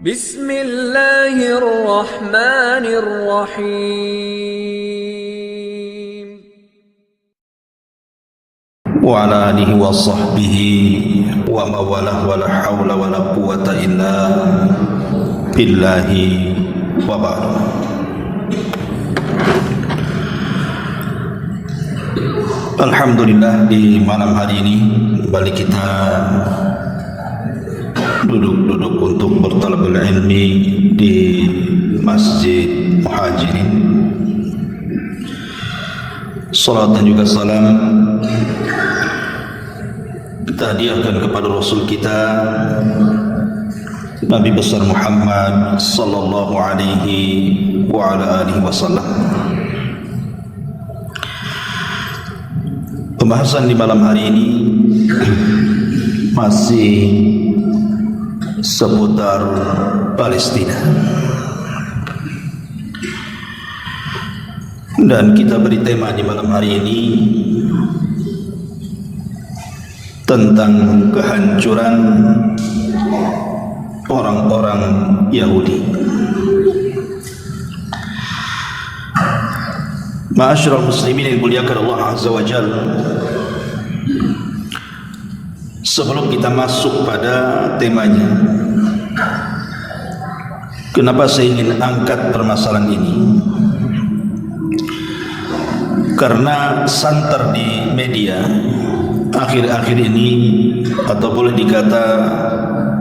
Bismillahirrahmanirrahim. Wa ala alihi wa sahbihi wa mawalah wa la hawla wa la quwata illa billahi wa ba'du. Alhamdulillah, di malam hari ini kembali kita duduk untuk bertalabul ilmi di Masjid Muhajirin. Salat dan juga salam kita hadiahkan kepada Rasul kita Nabi besar Muhammad sallallahu alaihi wa ala alihi wasallam. Pembahasan di malam hari ini masih seputar Palestina, dan kita beri tema di malam hari ini tentang kehancuran orang-orang Yahudi. Ma'asyiral muslimin yang dimuliakan Allah Azza wa Jalla, sebelum kita masuk pada temanya, kenapa saya ingin angkat permasalahan ini? Karena santer di media akhir-akhir ini, atau boleh dikata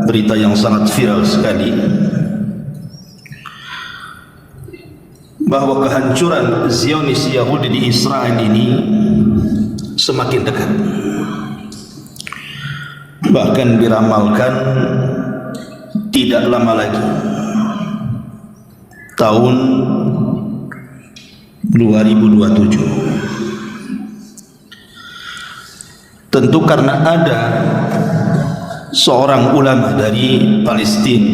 berita yang sangat viral sekali, bahwa kehancuran Zionis Yahudi di Israel ini semakin dekat. Bahkan diramalkan tidak lama lagi, tahun 2027. Tentu karena ada seorang ulama dari Palestina,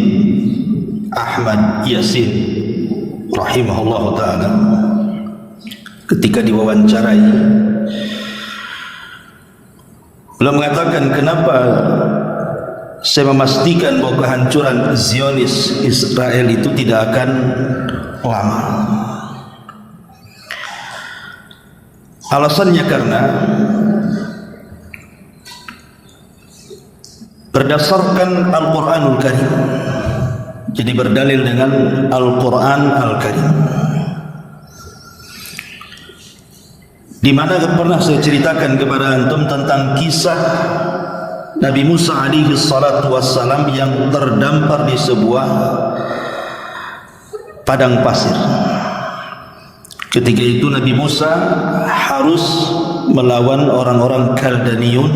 Ahmad Yasin rahimahullah ta'ala, ketika diwawancarai beliau mengatakan, kenapa saya memastikan bahwa kehancuran Zionis Israel itu tidak akan lama. Alasannya karena berdasarkan Al-Quranul Karim, jadi berdalil dengan Al-Quran Al-Karim, di mana pernah saya ceritakan kepada antum tentang kisah Nabi Musa alaihi salatu wassalam yang terdampar di sebuah padang pasir. Ketika itu Nabi Musa harus melawan orang-orang Kaldaniun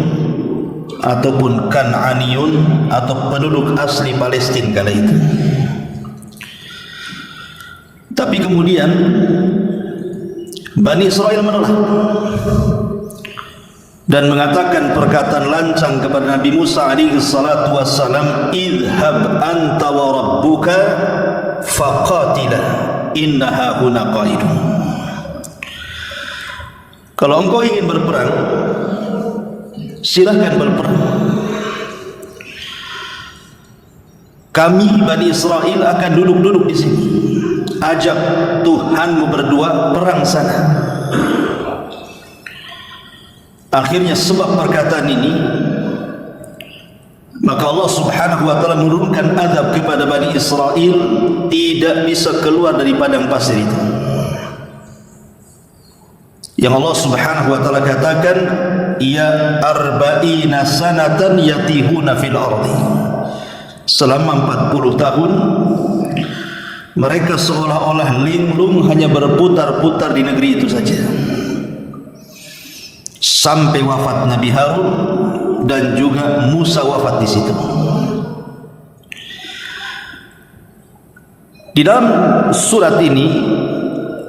ataupun Kan'aniyun atau penduduk asli Palestina kala itu. Tapi kemudian Bani Israel menolak dan mengatakan perkataan lancang kepada Nabi Musa alaihi salatu wassalam, idhab anta wa rabbuka faqatila innaha huna qaidun. Kalau engkau ingin berperang, silahkan berperang. Kami Bani Israel akan duduk-duduk di sini. Ajak Tuhanmu berdua perang sana. Akhirnya sebab perkataan ini, maka Allah Subhanahu wa taala menurunkan azab kepada Bani Israel, tidak bisa keluar dari padang pasir itu. Yang Allah Subhanahu wa taala katakan, ya arba'ina sanatan yatihuna fil ardi, selama 40 tahun mereka seolah-olah linglung hanya berputar-putar di negeri itu saja, sampai wafat Nabi Harun dan juga Musa wafat di situ. Di dalam surat ini,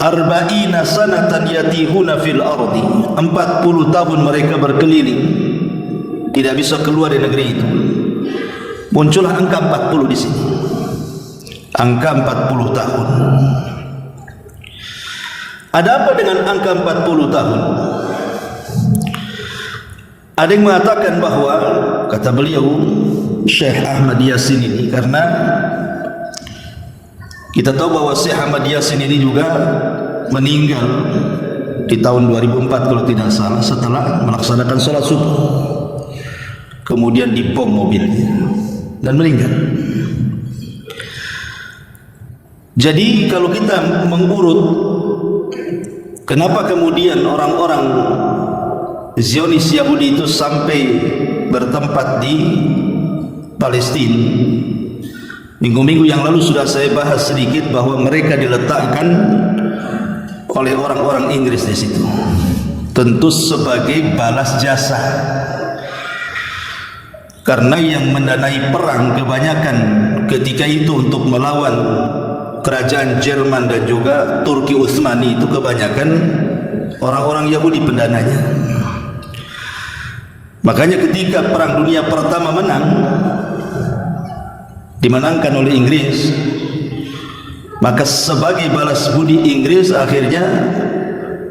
arba'ina sanatan yatihuna fil ardi, 40 tahun mereka berkeliling, tidak bisa keluar dari negeri itu. Muncullah angka 40 di sini, angka 40 tahun. Ada apa dengan angka 40 tahun? Ada yang mengatakan bahwa, kata beliau Syekh Ahmad Yasin ini, karena Kita tahu bahwa Syekh Ahmad Yasin ini juga meninggal di tahun 2004 kalau tidak salah, setelah melaksanakan sholat subuh. Kemudian dibom mobilnya dan meninggal. Jadi kalau kita mengurut kenapa kemudian orang-orang Zionis Yahudi itu sampai bertempat di Palestina, minggu-minggu yang lalu sudah saya bahas sedikit bahwa mereka diletakkan oleh orang-orang Inggris di situ, tentu sebagai balas jasa, karena yang mendanai perang kebanyakan ketika itu untuk melawan kerajaan Jerman dan juga Turki Utsmani itu kebanyakan orang-orang Yahudi pendananya. Makanya ketika Perang Dunia Pertama dimenangkan oleh Inggris, maka sebagai balas budi Inggris akhirnya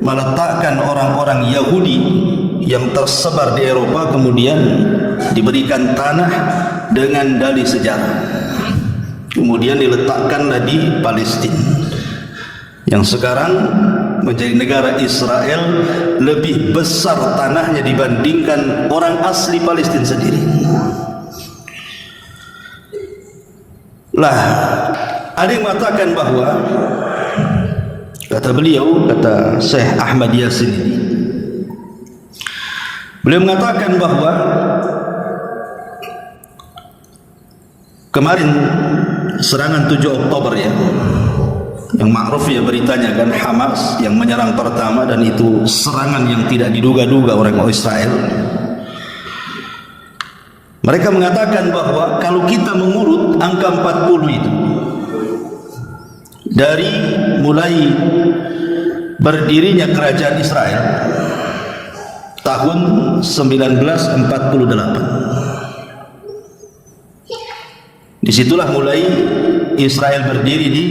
meletakkan orang-orang Yahudi yang tersebar di Eropa, kemudian diberikan tanah dengan dalih sejarah, kemudian diletakkanlah di Palestina yang sekarang menjadi negara Israel. Lebih besar tanahnya dibandingkan orang asli Palestina sendiri. Lah, ada yang mengatakan bahwa, kata beliau, kata Syekh Ahmad Yasin ini, beliau mengatakan bahwa kemarin serangan 7 Oktober ya, yang ma'ruf ya beritanya kan, Hamas yang menyerang pertama, dan itu serangan yang tidak diduga-duga orang Israel. Mereka mengatakan bahwa kalau kita mengurut angka 40 itu, dari mulai berdirinya kerajaan Israel tahun 1948, disitulah mulai Israel berdiri di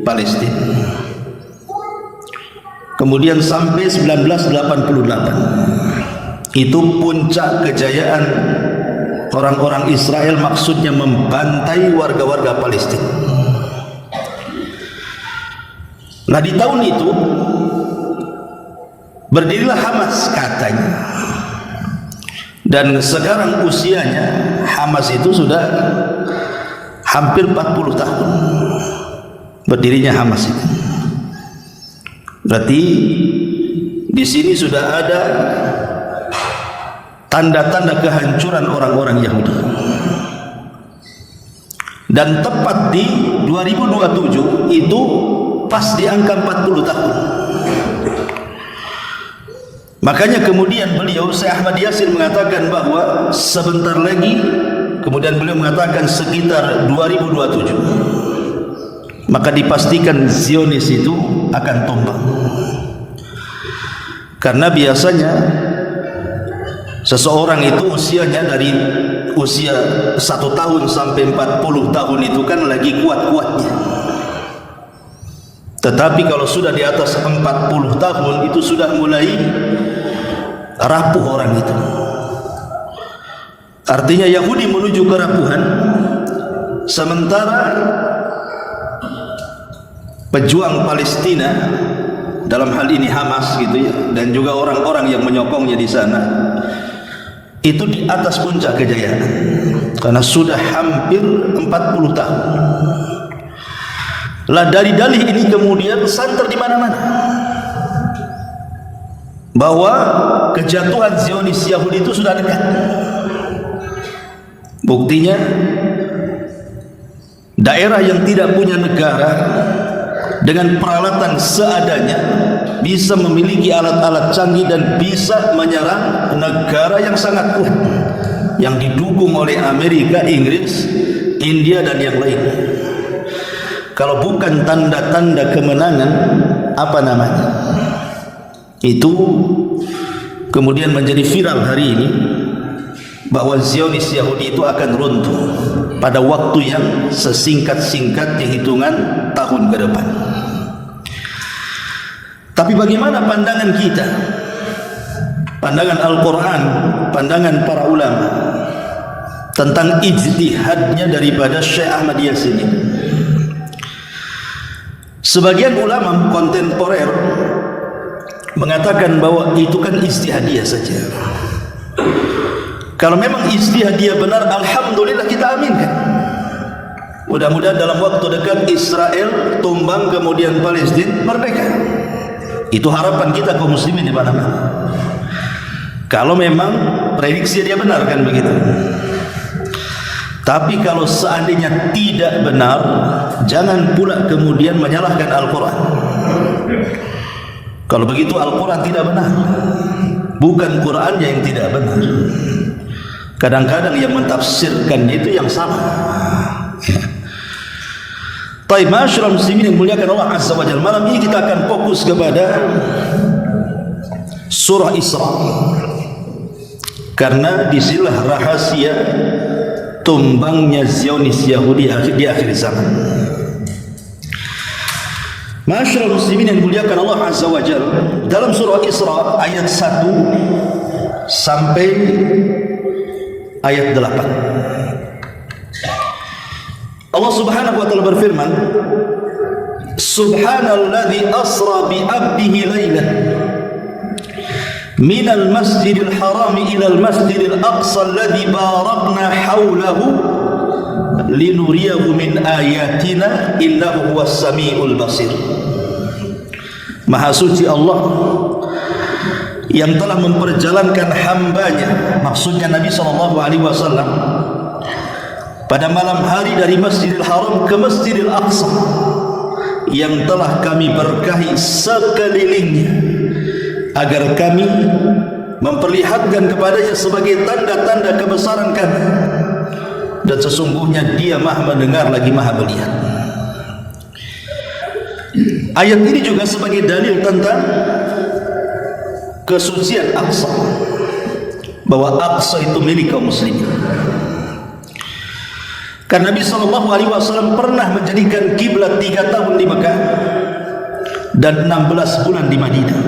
Palestina. Kemudian sampai 1988 itu puncak kejayaan orang-orang Israel, maksudnya membantai warga-warga Palestina. Nah, di tahun itu berdirilah Hamas katanya, dan sekarang usianya Hamas itu sudah hampir 40 tahun berdirinya Hamas itu. Berarti di sini sudah ada tanda-tanda kehancuran orang-orang Yahudi. Dan tepat di 2027 itu pas di angka 40 tahun. Makanya kemudian beliau, Syekh Ahmad Yasin, mengatakan bahwa sebentar lagi, kemudian beliau mengatakan sekitar 2027, maka dipastikan Zionis itu akan tumbang. Karena biasanya seseorang itu usianya dari usia 1 tahun sampai 40 tahun itu kan lagi kuat-kuatnya. Tetapi kalau sudah di atas 40 tahun itu sudah mulai rapuh orang itu. Artinya Yahudi menuju kerapuhan, sementara pejuang Palestina, dalam hal ini Hamas gitu ya, dan juga orang-orang yang menyokongnya di sana, itu di atas puncak kejayaan karena sudah hampir 40 tahun. Lah, dari dalih ini kemudian santer di mana-mana bahwa kejatuhan Zionis Yahudi itu sudah dekat. Buktinya daerah yang tidak punya negara dengan peralatan seadanya bisa memiliki alat-alat canggih dan bisa menyerang negara yang sangat kuat yang didukung oleh Amerika, Inggris, India dan yang lain. Kalau bukan tanda-tanda kemenangan, apa namanya? Itu kemudian menjadi viral hari ini bahwa Zionis Yahudi itu akan runtuh pada waktu yang sesingkat-singkatnya hitungan tahun ke depan. Tapi bagaimana pandangan kita? Pandangan Al-Quran, pandangan para ulama tentang ijtihadnya daripada Syekh Ahmad Yasin ini. Sebagian ulama kontemporer mengatakan bahwa itu kan ijtihadiyah saja. Kalau memang ijtihadiyah benar, alhamdulillah kita aminkan. Mudah-mudahan dalam waktu dekat Israel tumbang, kemudian Palestina merdeka. Itu harapan kita kaum muslimin di mana-mana. Kalau memang prediksi dia benar kan begitu. Tapi kalau seandainya tidak benar, jangan pula kemudian menyalahkan Al-Quran. Kalau begitu Al-Quran tidak benar, bukan Qurannya yang tidak benar. Kadang-kadang yang mentafsirkan itu yang salah. Taib masyarakat muslimin yang muliakan Allah Azza wa Jalla, malam ini kita akan fokus kepada surah Isra, karena disinilah rahasia tumbangnya Zionis Yahudi di akhir zaman. Masyarakat muslimin yang muliakan Allah Azza wa Jalla, dalam surah Isra ayat 1 sampai ayat 8, Allah Subhanahu wa taala berfirman, Subhanalladzi asra bi 'abdihi lailan minal masjidil haram ilal masjidil aqsa alladzi barakna haulahu linuriyahu min ayatina innahu huwas samiul basir. Maha suci Allah yang telah memperjalankan hambanya, maksudnya Nabi SAW, pada malam hari dari Masjidil Haram ke Masjidil Aqsa, yang telah kami berkahi sekelilingnya, agar kami memperlihatkan kepadanya sebagai tanda-tanda kebesaran kami, dan sesungguhnya Dia Maha mendengar lagi Maha melihat. Ayat ini juga sebagai dalil tentang kesucian Aqsa, bahwa Aqsa itu milik kaum muslimin. Karena Nabi SAW pernah menjadikan kiblat 3 tahun di Mekah dan 16 bulan di Madinah.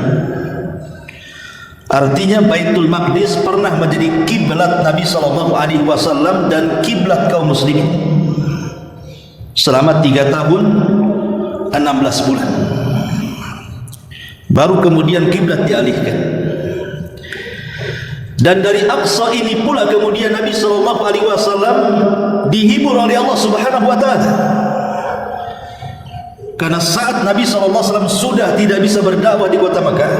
Artinya Baitul Maqdis pernah menjadi kiblat Nabi SAW dan kiblat kaum muslimin selama 3 tahun 16 bulan. Baru kemudian kiblat dialihkan. Dan dari Aqsa ini pula kemudian Nabi SAW dihibur oleh Allah Subhanahu wa taala. Karena saat Nabi SAW sudah tidak bisa berdakwah di kota Makkah,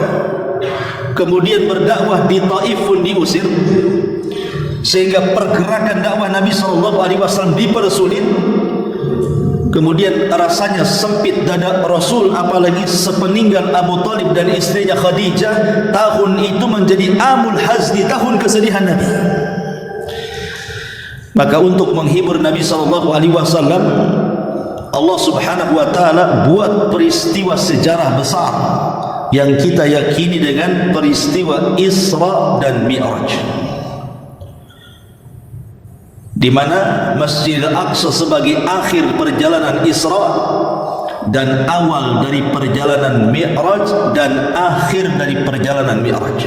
kemudian berdakwah di Taif pun diusir, sehingga pergerakan dakwah Nabi SAW dipersulit. Kemudian rasanya sempit dada Rasul, apalagi sepeninggal Abu Talib dan istrinya Khadijah. Tahun itu menjadi amul hazni, tahun kesedihan Nabi. Maka untuk menghibur Nabi SAW, Allah Subhanahu wa taala buat peristiwa sejarah besar yang kita yakini dengan peristiwa Isra dan Mi'raj, di mana Masjidil Aqsa sebagai akhir perjalanan Isra dan awal dari perjalanan Mi'raj dan akhir dari perjalanan Mi'raj.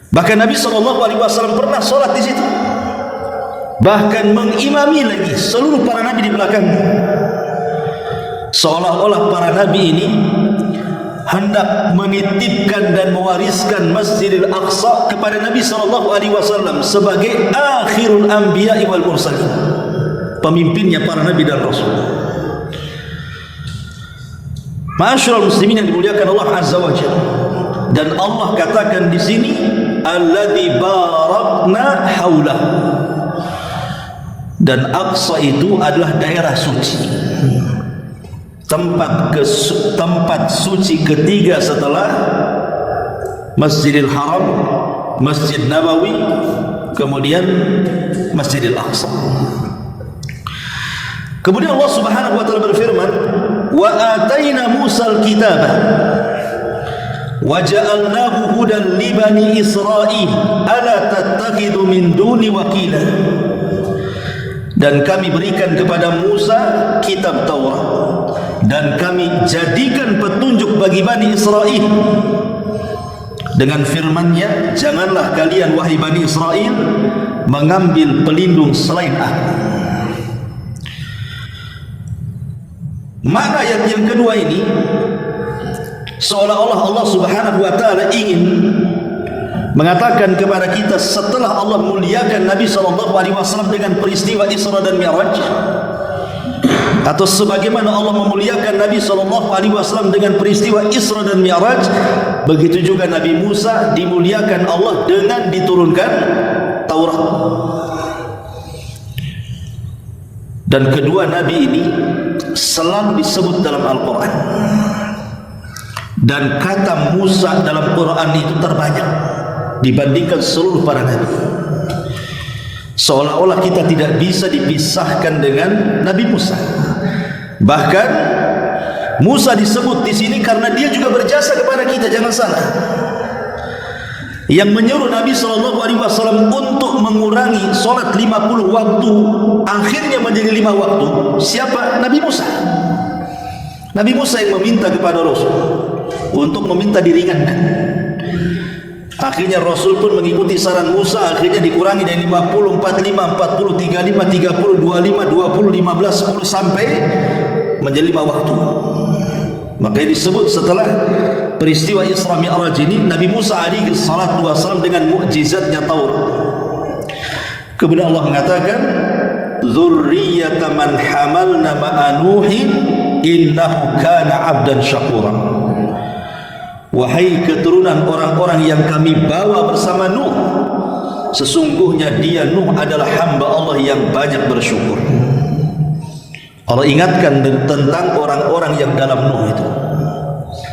Bahkan Nabi SAW pernah sholat di situ, bahkan mengimami lagi seluruh para nabi di belakangnya, seolah-olah para nabi ini hendak menitipkan dan mewariskan Masjidil Aqsa kepada Nabi SAW sebagai akhirul anbiya wal mursalin, pemimpinnya para nabi dan rasul. Ma'asyiral muslimin yang dimuliakan Allah Azza wa Jalla, dan Allah katakan di sini alladzi barakna haulah, dan Aqsa itu adalah daerah suci, tempat suci ketiga setelah Masjidil Haram, Masjid Nabawi, kemudian Masjidil Aqsa. Kemudian Allah Subhanahu wa taala berfirman, wa ataina Musal kitaba wa ja'alnahu hudan li bani Israil ala tattakhidhu min duni wakila. Dan kami berikan kepada Musa kitab Taurat, dan kami jadikan petunjuk bagi Bani Israel dengan firman-Nya, janganlah kalian wahai Bani Israel mengambil pelindung selain aku. Makna yang kedua ini seolah-olah Allah Subhanahu wa taala ingin mengatakan kepada kita setelah Allah muliakan Nabi SAW dengan peristiwa Isra dan Mi'raj, atau sebagaimana Allah memuliakan Nabi SAW dengan peristiwa Isra dan Mi'raj, begitu juga Nabi Musa dimuliakan Allah dengan diturunkan Taurat. Dan kedua Nabi ini selalu disebut dalam Al-Quran, dan kata Musa dalam Quran itu terbanyak dibandingkan seluruh para Nabi. Seolah-olah kita tidak bisa dipisahkan dengan Nabi Musa. Bahkan Musa disebut di sini karena dia juga berjasa kepada kita, jangan salah. Yang menyuruh Nabi SAW untuk mengurangi solat 50 waktu akhirnya menjadi 5 waktu, siapa? Nabi Musa. Nabi Musa yang meminta kepada Rasul untuk meminta diringankan. Akhirnya Rasul pun mengikuti saran Musa, akhirnya dikurangi dari 50, 45, 40, 35, 30, 25, 20, 15, 10 sampai menjadi 5 waktu. Makanya disebut setelah peristiwa Isra Mi'raj ini, Nabi Musa alaihi salatu wasallam dengan mukjizatnya Taurat. Kemudian Allah mengatakan, "Dzurriyyata man hamalna ma'a Nuhin innahu kana 'abdan syakura." Wahai keturunan orang-orang yang kami bawa bersama Nuh, sesungguhnya dia Nuh adalah hamba Allah yang banyak bersyukur. Allah ingatkan tentang orang-orang yang dalam Nuh itu.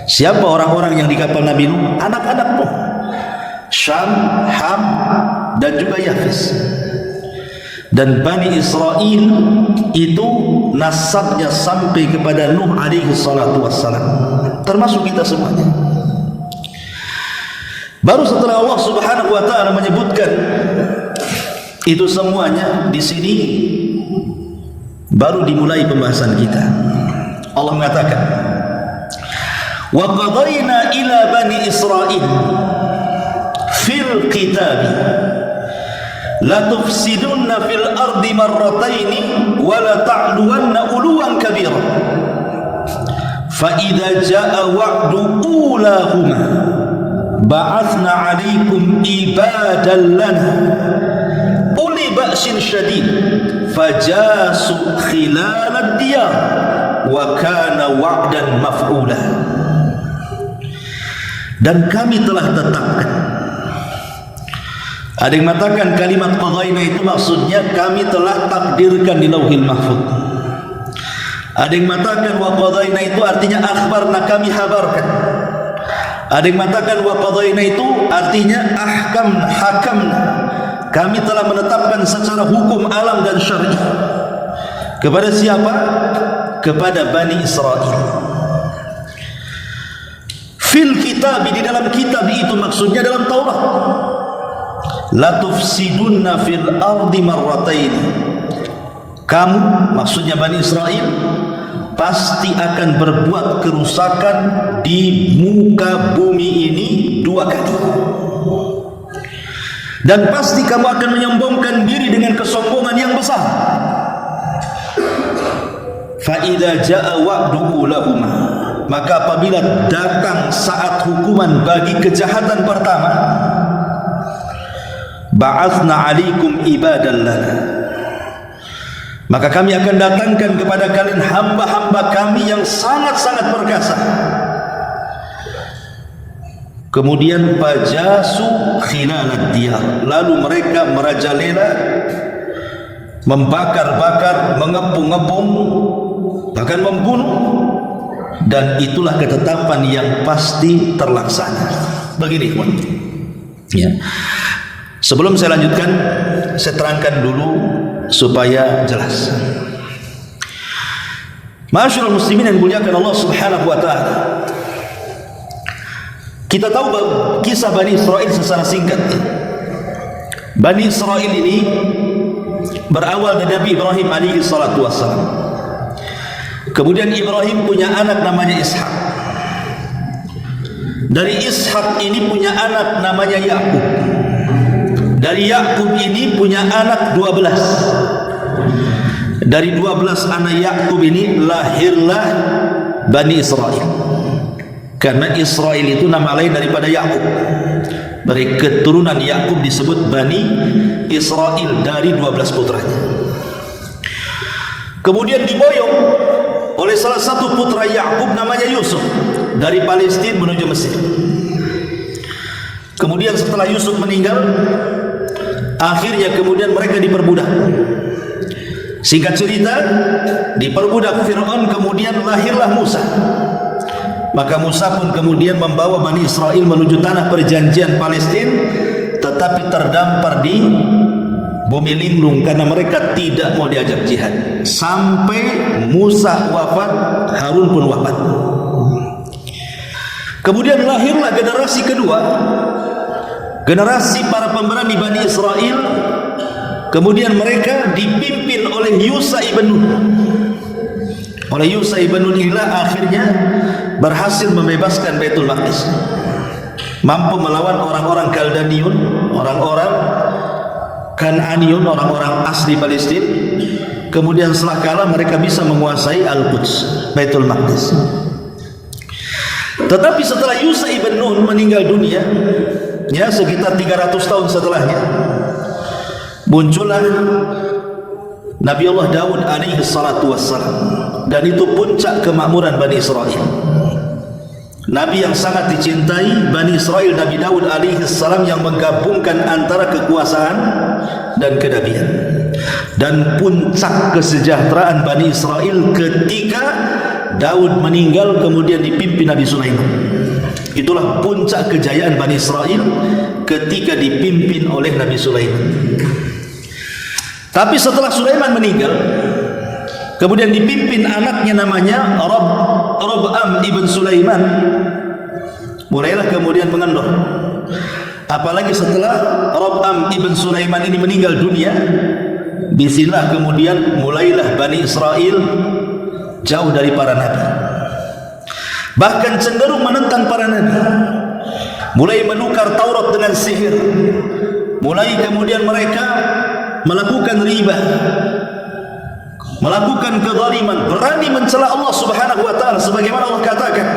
Siapa orang-orang yang di kapal Nabi Nuh? Anak-anak Nuh, Syam, Ham, dan juga Yafis. Dan Bani Israel itu nasabnya sampai kepada Nuh alaihi salatu wassalam, termasuk kita semuanya. Baru setelah Allah Subhanahu wa taala menyebutkan itu semuanya, di sini baru dimulai pembahasan kita. Allah mengatakan, "Wa qadayna ila bani Israil fil kitab la tufsidunna fil ardi marratayn wa la ta'luwanna uluwan kabira fa idza jaa wa'du ulahuma ba'athna 'alaikum ibadan lana uli ba'sin syadid fajasu khilalad diyar wa kana wa'dan maf'ula." Dan kami telah tetapkan. Ada yang mengatakan kalimat qadayna itu maksudnya kami telah takdirkan di Lauhil Mahfuz. Ada yang mengatakan wa qadayna itu artinya akhbarna, kami habarkan. Ada yang mengatakan wa qadayna itu artinya hakamna, kami telah menetapkan secara hukum alam dan syar'i. Kepada siapa? Kepada Bani Israel. Fil kitab, di dalam kitab itu maksudnya dalam Taurat. La tufsidunna fil ardi marratain. Kamu, maksudnya Bani Israel, pasti akan berbuat kerusakan di muka bumi ini 2 kali. Dan pasti kamu akan menyombongkan diri dengan kesombongan yang besar. Fa idza jaa wa'du ulahuma, maka apabila datang saat hukuman bagi kejahatan pertama, ba'athna 'alaikum ibadan lana, maka kami akan datangkan kepada kalian hamba-hamba kami yang sangat-sangat perkasa. Kemudian fajasu khilalad diyar, lalu mereka merajalela, membakar-bakar, mengepung-ngepung, bahkan membunuh. Dan itulah ketetapan yang pasti terlaksana. Begini, ikhwan. Ya. Sebelum saya lanjutkan, saya terangkan dulu supaya jelas. Ma'asyiral muslimin yang dimuliakan Allah Subhanahu wa taala. Kita tahu kisah Bani Israel secara singkat. Bani Israel ini berawal dari Nabi Ibrahim alaihi salatu wassalam. Kemudian Ibrahim punya anak namanya Ishak. Dari Ishak ini punya anak namanya Yakub. Dari Yakub ini punya anak 12. Dari 12 anak Yakub ini lahirlah Bani Israel. Karena Israel itu nama lain daripada Yakub. Dari keturunan Yakub disebut Bani Israel dari 12 putranya. Kemudian diboyong oleh salah satu putra Yakub namanya Yusuf dari Palestina menuju Mesir. Kemudian setelah Yusuf meninggal, akhirnya kemudian mereka diperbudak. Singkat cerita, diperbudak Fir'aun, kemudian lahirlah Musa. Maka Musa pun kemudian membawa Bani Israel menuju tanah perjanjian Palestina, tetapi terdampar di bumi linglung karena mereka tidak mau diajak jihad. Sampai Musa wafat, Harun pun wafat. Kemudian lahirlah generasi kedua, generasi para pemberani Bani Israel. Kemudian mereka dipimpin oleh Yusha ibn Nun. Oleh Yusha ibn Nun inilah akhirnya berhasil membebaskan Baitul Maqdis, mampu melawan orang-orang Kaldaniun, orang-orang Kan'aniun, orang-orang asli Palestina. Kemudian setelah kalah mereka bisa menguasai Al-Quds, Baitul Maqdis. Tetapi setelah Yusha ibn Nun meninggal dunia, ya sekitar 300 tahun setelahnya, muncullah Nabi Allah Daud alaihi salatu wassalam, dan itu puncak kemakmuran Bani Israel. Nabi yang sangat dicintai Bani Israel, Nabi Daud alaihi salam, yang menggabungkan antara kekuasaan dan kenabian. Dan puncak kesejahteraan Bani Israel ketika Daud meninggal kemudian dipimpin Nabi Sulaiman. Itulah puncak kejayaan Bani Israel ketika dipimpin oleh Nabi Sulaiman. Tapi setelah Sulaiman meninggal, kemudian dipimpin anaknya namanya Rob'am ibn Sulaiman, mulailah kemudian mengendor. Apalagi setelah Rob'am ibn Sulaiman ini meninggal dunia, disinilah kemudian mulailah Bani Israel jauh dari para nabi, bahkan cenderung menentang para nabi, mulai menukar Taurat dengan sihir, mulai kemudian mereka melakukan riba, melakukan kezaliman, berani mencela Allah Subhanahu wa taala, sebagaimana Allah katakan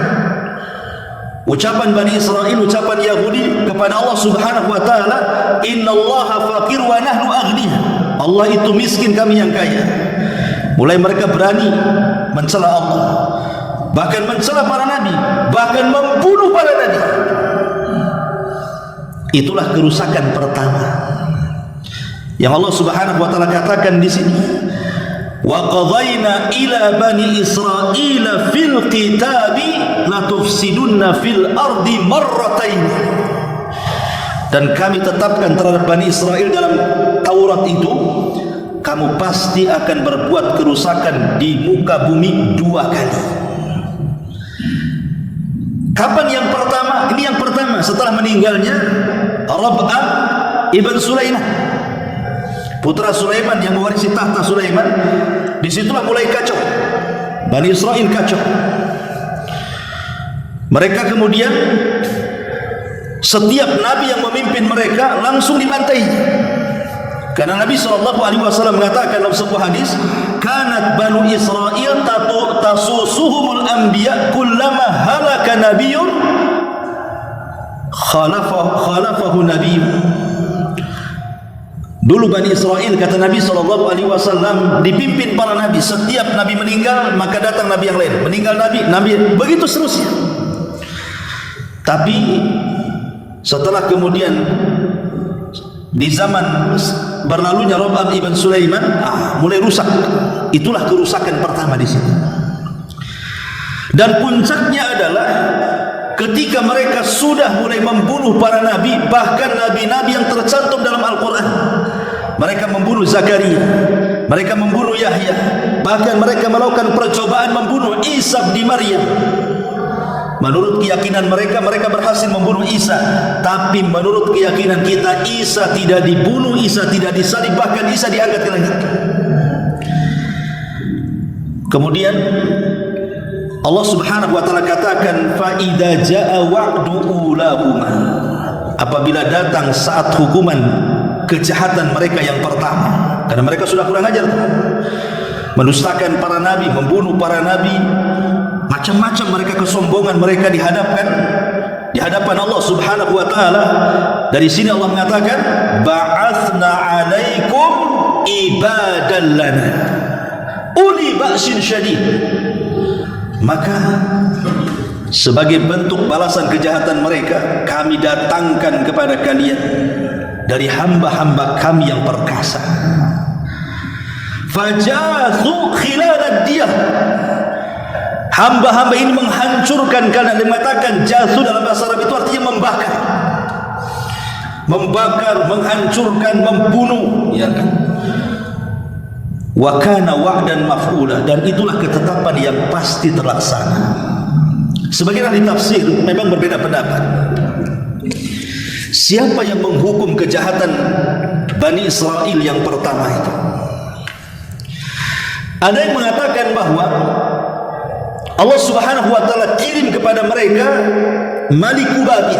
ucapan Bani Israel, ucapan Yahudi kepada Allah Subhanahu wa taala, innallaha faqir wa nahnu aghniyah. Allah itu miskin, kami yang kaya. Mulai mereka berani mencela Allah, bahkan mencela para nabi, bahkan membunuh para nabi. Itulah kerusakan pertama yang Allah Subhanahu wa taala katakan di sini. Wa qadayna ila bani Israila fil kitabi la tufsidunna fil ardi marratain. Dan kami tetapkan terhadap Bani Israel dalam Taurat itu, kamu pasti akan berbuat kerusakan di muka bumi 2 kali. Kapan yang pertama? Ini yang pertama setelah meninggalnya Rob'am ibn Sulaiman, putra Sulaiman yang mewarisi tahta Sulaiman. Disitulah mulai kacau, Bani Israel kacau. Mereka kemudian setiap nabi yang memimpin mereka langsung dibantai. Karena Nabi SAW mengatakan dalam sebuah hadis, kanat Banu Israel tasusuhumul anbiya kullama halaka nabiyyun khalafahu nabiyyun. Dulu Bani Israel, kata Nabi SAW, dipimpin para nabi. Setiap nabi meninggal maka datang nabi yang lain, meninggal nabi, begitu seterusnya. Tapi setelah kemudian di zaman berlalunya Rob'am ibn Sulaiman, mulai rusak. Itulah kerusakan pertama di sini. Dan puncaknya adalah ketika mereka sudah mulai membunuh para nabi, bahkan nabi-nabi yang tercantum dalam Al-Quran. Mereka membunuh Zakaria, mereka membunuh Yahya, bahkan mereka melakukan percobaan membunuh Isa bin Maryam. Menurut keyakinan mereka, mereka berhasil membunuh Isa. Tapi menurut keyakinan kita, Isa tidak dibunuh, Isa tidak disalib, bahkan Isa diangkat ke langit. Kemudian Allah Subhanahu wa taala katakan, fa idza jaa wa'du ulahuma, apabila datang saat hukuman kejahatan mereka yang pertama, karena mereka sudah kurang ajar. mendustakan para nabi, membunuh para nabi, macam-macam mereka, kesombongan mereka di hadapan Allah Subhanahu wa taala. Dari sini Allah mengatakan, ba'atsna 'alaikum ibadan lana uli ba'sin syadid. Maka sebagai bentuk balasan kejahatan mereka, kami datangkan kepada kalian dari hamba-hamba kami yang perkasa. Fajathu khilalad diyah. Hamba-hamba ini menghancurkan, karena dikatakan jathu dalam bahasa Arab itu artinya membakar. Membakar, menghancurkan, membunuh, ya kan? Wa kana wa'dan maf'ula, dan itulah ketetapan yang pasti terlaksana. Sebagian ahli tafsir memang berbeda pendapat. Siapa yang menghukum kejahatan Bani Israel yang pertama itu? Ada yang mengatakan bahwa Allah Subhanahu wa taala kirim kepada mereka Maliku Babil,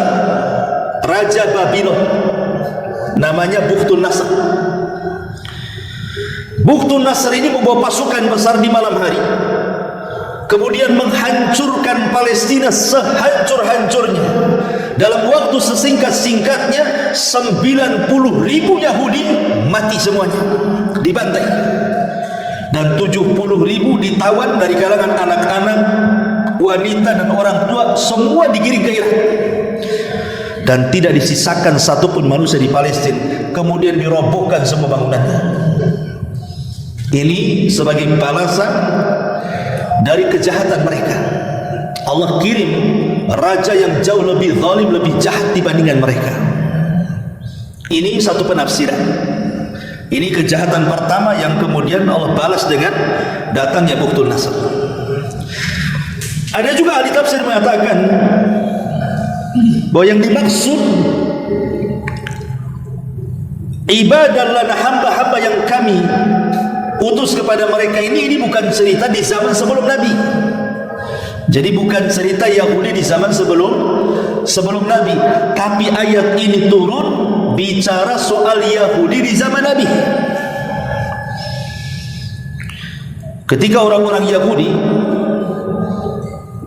Raja Babylon, namanya Bukhtun Nasr. Bukhtun Nasr ini membawa pasukan besar di malam hari, kemudian menghancurkan Palestina sehancur-hancurnya. Dalam waktu sesingkat-singkatnya 90.000 Yahudi mati semuanya, dibantai, dan 70.000 ditawan dari kalangan anak-anak, wanita dan orang tua, semua digiring ke Irak, dan tidak disisakan satupun manusia di Palestina. Kemudian dirobohkan semua bangunannya. Ini sebagai balasan dari kejahatan mereka. Allah kirim raja yang jauh lebih zalim, lebih jahat dibandingkan mereka. Ini satu penafsiran. Ini kejahatan pertama yang kemudian Allah balas dengan datangnya Bukhtun Nasr. Ada juga ahli tafsir mengatakan bahwa yang dimaksud ibadah lana, hamba-hamba yang kami utus kepada mereka ini bukan cerita di zaman sebelum Nabi. Jadi bukan cerita Yahudi di zaman sebelum Nabi, tapi ayat ini turun bicara soal Yahudi di zaman Nabi. Ketika orang-orang Yahudi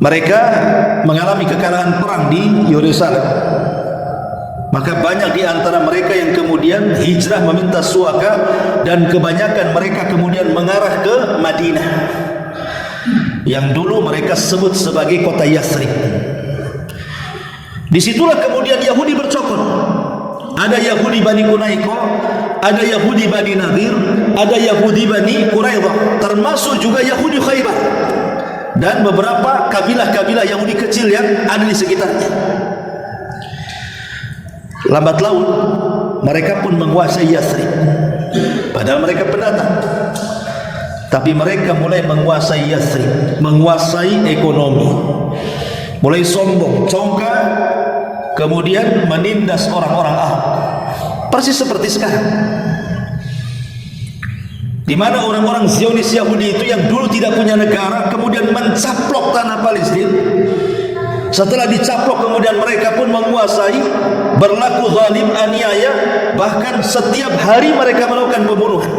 mereka mengalami kekalahan perang di Yerusalem, maka banyak di antara mereka yang kemudian hijrah meminta suaka, dan kebanyakan mereka kemudian mengarah ke Madinah, yang dulu mereka sebut sebagai kota Yathrib. Disitulah kemudian Yahudi bercokol. Ada Yahudi Bani Quraiqah, ada Yahudi Bani Nadir, ada Yahudi Bani Quraidah, termasuk juga Yahudi Khaybar, dan beberapa kabilah-kabilah Yahudi kecil yang ada di sekitarnya. Lambat laun mereka pun menguasai Yathrib, padahal mereka pendatang, tapi mereka mulai menguasai Yathrib, menguasai ekonomi, mulai sombong, congkak, kemudian menindas orang-orang Arab, persis seperti sekarang, di mana orang-orang Zionis Yahudi itu yang dulu tidak punya negara kemudian mencaplok tanah Palestina. Setelah dicaplok kemudian mereka pun menguasai, berlaku zalim, aniaya, bahkan setiap hari mereka melakukan pembunuhan.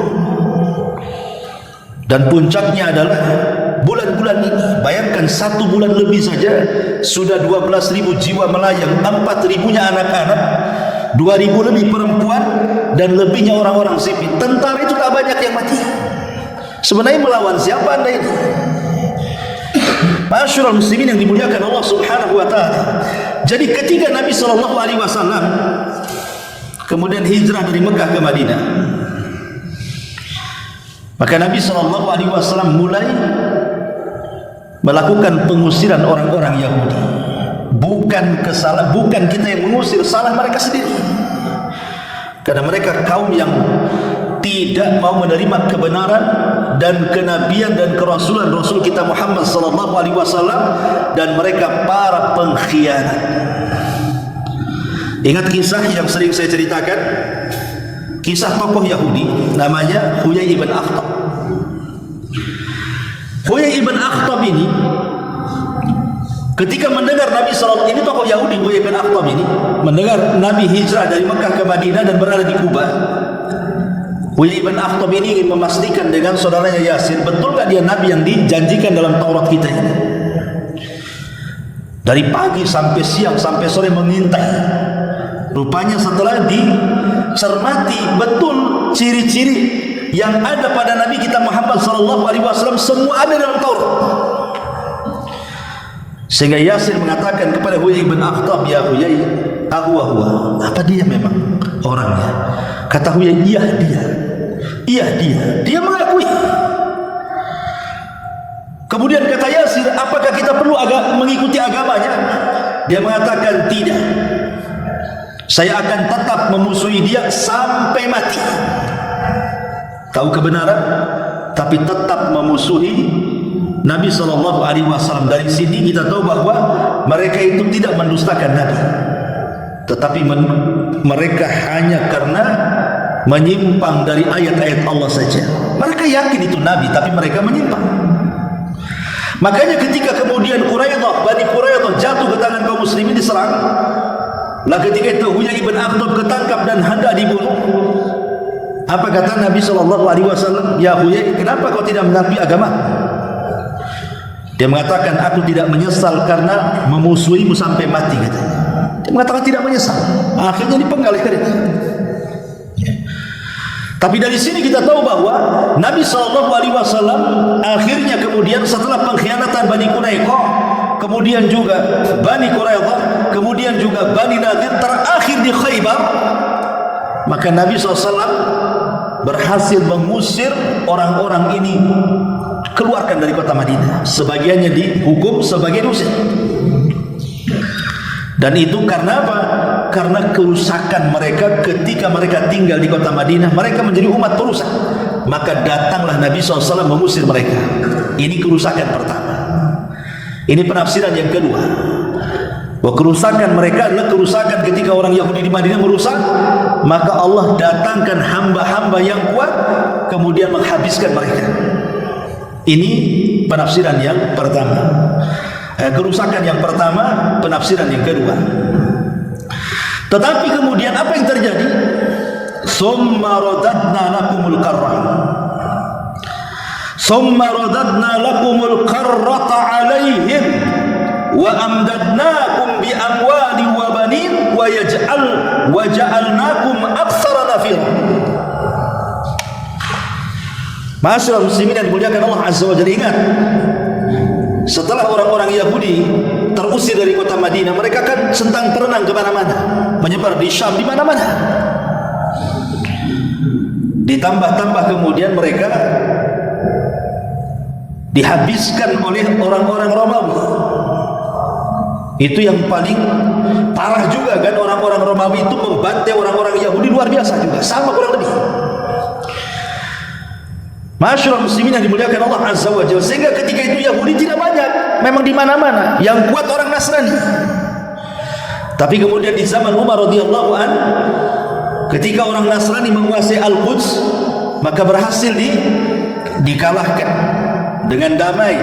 Dan puncaknya adalah bulan-bulan ini. Bayangkan 1 bulan lebih saja sudah 12.000 jiwa melayang, 4.000-nya anak-anak, 2.000 lebih perempuan, dan lebihnya orang-orang sipil. Tentara itu tak banyak yang mati. Sebenarnya melawan siapa Anda ini? Ma'asyiral muslimin yang dimuliakan Allah Subhanahu wa taala. Jadi ketika Nabi sallallahu alaihi wasallam kemudian hijrah dari Mekah ke Madinah, maka Nabi sallallahu alaihi wasallam mulai melakukan pengusiran orang-orang Yahudi. Bukan kita yang mengusir, salah mereka sendiri. Karena mereka kaum yang tidak mau menerima kebenaran dan kenabian dan kerasulan Rasul kita Muhammad sallallahu alaihi wasallam, dan mereka para pengkhianat. Ingat kisah yang sering saya ceritakan, kisah tokoh Yahudi namanya Huyai ibn Akhtab. Huyai ibn Akhtab ini ketika mendengar Nabi sallallahu, ini tokoh Yahudi, Huyai ibn Akhtab ini mendengar Nabi hijrah dari Mekah ke Madinah dan berada di Kuba, Huyai bin Akhtab ini ingin memastikan dengan saudaranya Yasir, betul gak dia Nabi yang dijanjikan dalam Taurat kita ini? Dari pagi sampai siang sampai sore mengintai. Rupanya setelah dicermati betul ciri-ciri yang ada pada Nabi kita Muhammad SAW semua ada dalam Taurat. Sehingga Yasir mengatakan kepada Huyai bin Akhtab, ya Huyai, huwa, apa dia memang orangnya? Kata Huyai, iya dia mengakui. Kemudian kata Yasir, apakah kita perlu mengikuti agamanya? Dia mengatakan tidak. Saya akan tetap memusuhi dia sampai mati. Tahu kebenaran, tapi tetap memusuhi Nabi SAW. Dari sini kita tahu bahwa mereka itu tidak mendustakan Nabi, tetapi mereka hanya karena menyimpang dari ayat-ayat Allah saja. Mereka yakin itu Nabi, tapi mereka menyimpang. Makanya ketika kemudian Bani Quraidah jatuh ke tangan kaum muslimin, diserang, lah ketika itu Huyai bin Akhtab ketangkap dan hendak dibunuh. Apa kata Nabi SAW? Ya Huyai, kenapa kau tidak mengakui agama? Dia mengatakan, aku tidak menyesal karena memusuhimu sampai mati, katanya. Dia mengatakan tidak menyesal. Akhirnya dipenggal kereta. Tapi dari sini kita tahu bahwa Nabi SAW akhirnya kemudian setelah pengkhianatan Bani Quraidah, kemudian juga Bani Quraidah, kemudian juga Bani Nadir, terakhir di Khaybar, maka Nabi SAW berhasil mengusir orang-orang ini, keluarkan dari kota Madinah. Sebagiannya dihukum, sebagian diusir. Dan itu karena apa? Karena kerusakan mereka ketika mereka tinggal di kota Madinah. Mereka menjadi umat perusak. Maka datanglah Nabi SAW mengusir mereka. Ini kerusakan pertama. Ini penafsiran yang kedua. Bahwa kerusakan mereka adalah kerusakan ketika orang Yahudi di Madinah merusak, maka Allah datangkan hamba-hamba yang kuat kemudian menghabiskan mereka. Ini penafsiran yang pertama. Kerusakan yang pertama, penafsiran yang kedua. Tetapi kemudian apa yang terjadi? Summa radadna lakumul karrah. Summa radadna lakumul karrata alaihim wa amdadnakum bi amwali wa banin wa ja'alnakum aktsara nafira. Masyaallah muslimin yang dimuliakan Allah Azza wa Jalla, ingat, setelah orang-orang Yahudi terusir dari kota Madinah, mereka kan sentang perenang ke mana-mana, menyebar di Syam, di mana-mana. Ditambah-tambah kemudian mereka dihabiskan oleh orang-orang Romawi. Itu yang paling parah juga kan, orang-orang Romawi itu membantai orang-orang Yahudi luar biasa juga, sama kurang lebih. Masyaallah muslimin yang dimuliakan Allah Azza wa Jalla, sehingga ketika itu Yahudi tidak banyak, memang di mana-mana, yang kuat orang Nasrani. Tapi kemudian di zaman Umar radhiyallahu an, ketika orang Nasrani menguasai Al-Quds, maka berhasil dikalahkan dengan damai.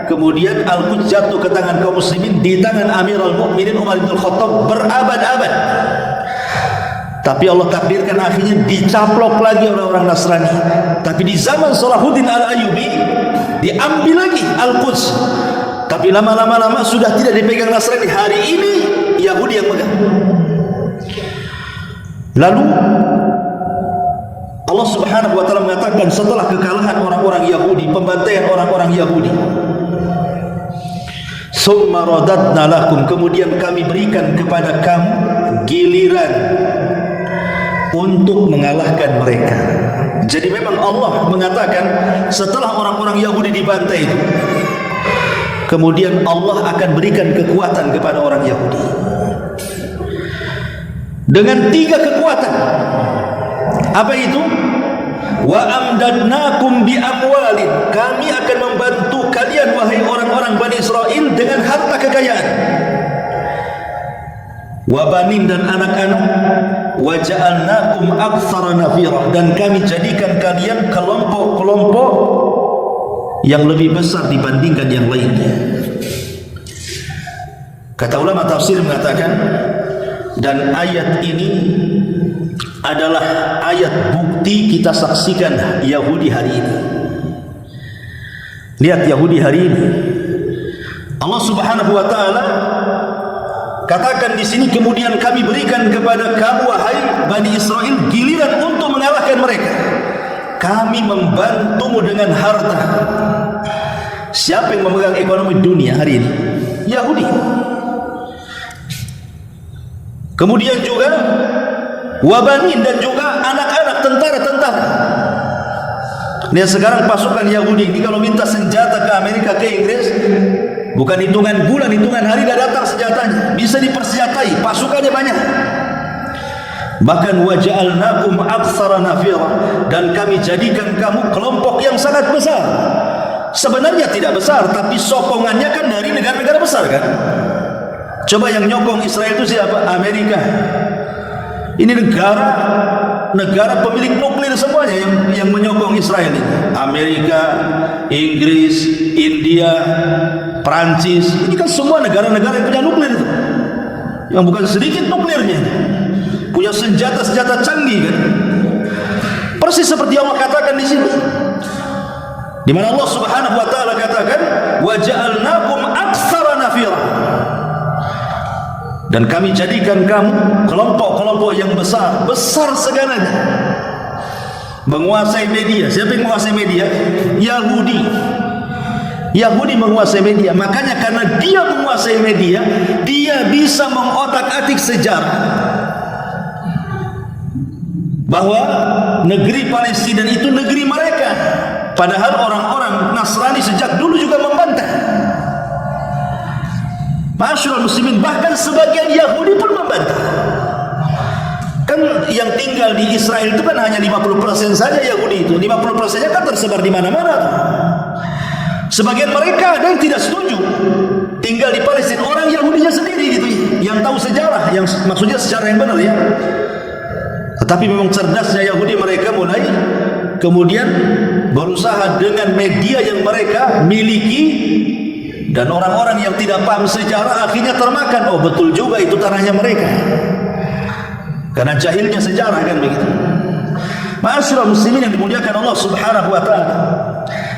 Kemudian Al-Quds jatuh ke tangan kaum muslimin, di tangan Amirul Mukminin Umar bin Khattab berabad-abad. Tapi Allah takdirkan akhirnya dicaplok lagi orang-orang Nasrani. Tapi di zaman Salahuddin Al-Ayyubi diambil lagi Al-Quds. Tapi lama-lama sudah tidak dipegang Nasrani. Hari ini Yahudi yang pegang. Lalu Allah Subhanahu wa taala mengatakan setelah kekalahan orang-orang Yahudi, pembantaian orang-orang Yahudi, summa radadna lakum, kemudian kami berikan kepada kamu giliran untuk mengalahkan mereka. Jadi memang Allah mengatakan setelah orang-orang Yahudi dibantai itu, kemudian Allah akan berikan kekuatan kepada orang Yahudi dengan 3 kekuatan. Apa itu? Wa amdadnakum bi amwalin, kami akan membantu kalian wahai orang-orang Bani Israel dengan harta kekayaan. Wa banin, dan anak-anak. Wa ja'alnakum aktsara nafira, dan kami jadikan kalian kelompok-kelompok yang lebih besar dibandingkan yang lainnya. Kata ulama tafsir mengatakan, dan ayat ini adalah ayat bukti kita saksikan Yahudi hari ini. Lihat Yahudi hari ini. Allah Subhanahu wa taala katakan di sini, kemudian kami berikan kepada kamu wahai Bani Israel giliran untuk mengalahkan mereka. Kami membantumu dengan harta. Siapa yang memegang ekonomi dunia hari ini? Yahudi. Kemudian juga wabanin, dan juga anak-anak tentara-tentara. Lihat sekarang pasukan Yahudi ini kalau minta senjata ke Amerika, ke Inggris, bukan hitungan bulan, hitungan hari dah datang senjatanya. Bisa dipersenjatai, pasukannya banyak. Bahkan waja'alnakum aktsara nafira, dan kami jadikan kamu kelompok yang sangat besar. Sebenarnya tidak besar, tapi sokongannya kan dari negara-negara besar kan. Coba yang nyokong Israel itu siapa? Amerika. Ini negara pemilik nuklir semuanya yang menyokong Israel ini. Amerika, Inggris, India, Prancis. Ini kan semua negara-negara yang punya nuklir itu. Yang bukan sedikit nuklirnya. Punya senjata-senjata canggih kan. Persis seperti Allah katakan di sini. Di mana Allah Subhanahu wa taala katakan, "Wa ja'alnakum aktsara nafira." Dan kami jadikan kamu kelompok-kelompok yang besar, besar segalanya. Menguasai media. Siapa yang menguasai media? Yahudi. Yahudi menguasai media. Makanya karena dia menguasai media, dia bisa mengotak-atik sejarah bahwa negeri Palestina itu negeri mereka. Padahal orang-orang Nasrani sejak dulu juga membantah. Masyaallah muslimin, bahkan sebagian Yahudi pun membantah. Kan yang tinggal di Israel itu kan hanya 50% saja Yahudi itu. 50%-nya kan tersebar di mana-mana. Sebagian mereka ada yang tidak setuju tinggal di Palestina, orang Yahudinya sendiri gitu, yang tahu sejarah, yang maksudnya sejarah yang benar ya. Tetapi memang cerdasnya Yahudi, mereka mulai kemudian berusaha dengan media yang mereka miliki, dan orang-orang yang tidak paham sejarah akhirnya termakan. Oh betul juga itu tanahnya mereka, karena jahilnya sejarah kan begitu. Ma'asyiral muslimin yang dimuliakan Allah Subhanahu wa taala.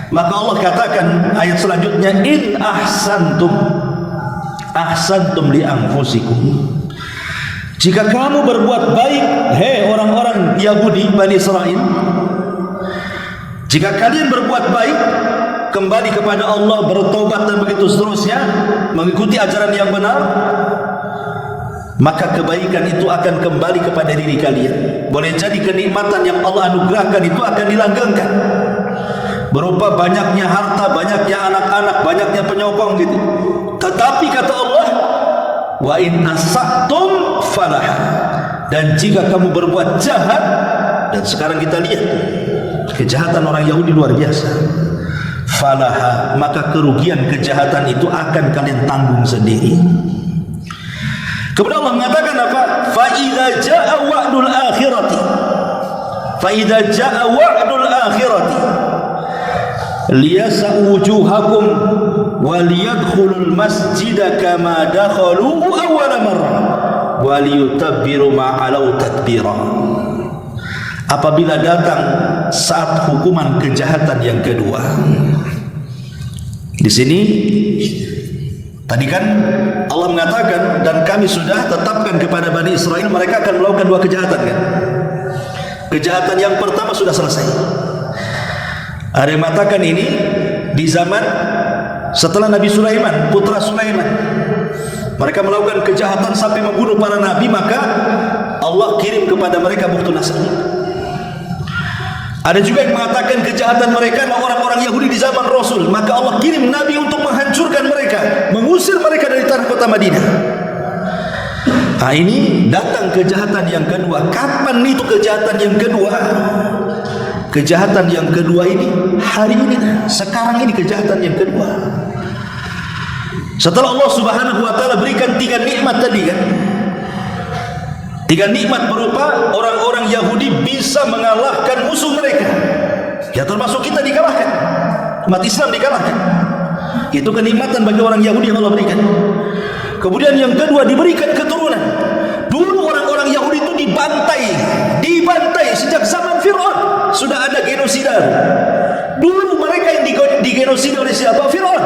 Maka Allah katakan ayat selanjutnya, in ahsantum li anfusikum. Jika kamu berbuat baik, hei orang-orang Yahudi Bani Israel, jika kalian berbuat baik, kembali kepada Allah, bertobat dan begitu seterusnya, mengikuti ajaran yang benar, maka kebaikan itu akan kembali kepada diri kalian. Boleh jadi kenikmatan yang Allah anugerahkan itu akan dilanggengkan, berupa banyaknya harta, banyaknya anak-anak, banyaknya penyokong gitu. Tetapi kata Allah, wa in asa'tum falah, dan jika kamu berbuat jahat, dan sekarang kita lihat kejahatan orang Yahudi luar biasa, falaha, maka kerugian kejahatan itu akan kalian tanggung sendiri. Kemudian Allah mengatakan apa? Fa idza jaa wa'dul akhirati, fa idza jaa wa'dul akhirati liyas'u wujuhakum wa liyadkhulul masjida kama dakhaluhu awwal marrah wa liyutabbiru ma alau tadbira. Apabila datang saat hukuman kejahatan yang kedua. Di sini tadi kan Allah mengatakan, dan kami sudah tetapkan kepada Bani Israel mereka akan melakukan dua kejahatan kan. Kejahatan yang pertama sudah selesai. Ada yang mengatakan ini di zaman setelah Nabi Sulaiman, putra Sulaiman, mereka melakukan kejahatan sampai membunuh para nabi, maka Allah kirim kepada mereka Bukhtun Nasr. Ada juga yang mengatakan kejahatan mereka adalah orang-orang Yahudi di zaman Rasul, maka Allah kirim Nabi untuk menghancurkan mereka, mengusir mereka dari tanah kota Madinah. Nah ini datang kejahatan yang kedua. Kapan itu kejahatan yang kedua? Kejahatan yang kedua ini hari ini, sekarang ini kejahatan yang kedua. Setelah Allah Subhanahu wa taala berikan 3 nikmat tadi kan, 3 nikmat berupa orang-orang Yahudi bisa mengalahkan musuh mereka, ya termasuk kita dikalahkan, umat Islam dikalahkan. Itu kenikmatan bagi orang Yahudi yang Allah berikan. Kemudian yang kedua, diberikan keturunan. Dulu orang-orang Yahudi itu dibantai, sejak zaman Fir'aun sudah ada genosida. Dulu mereka yang digenosida oleh siapa? Fir'aun.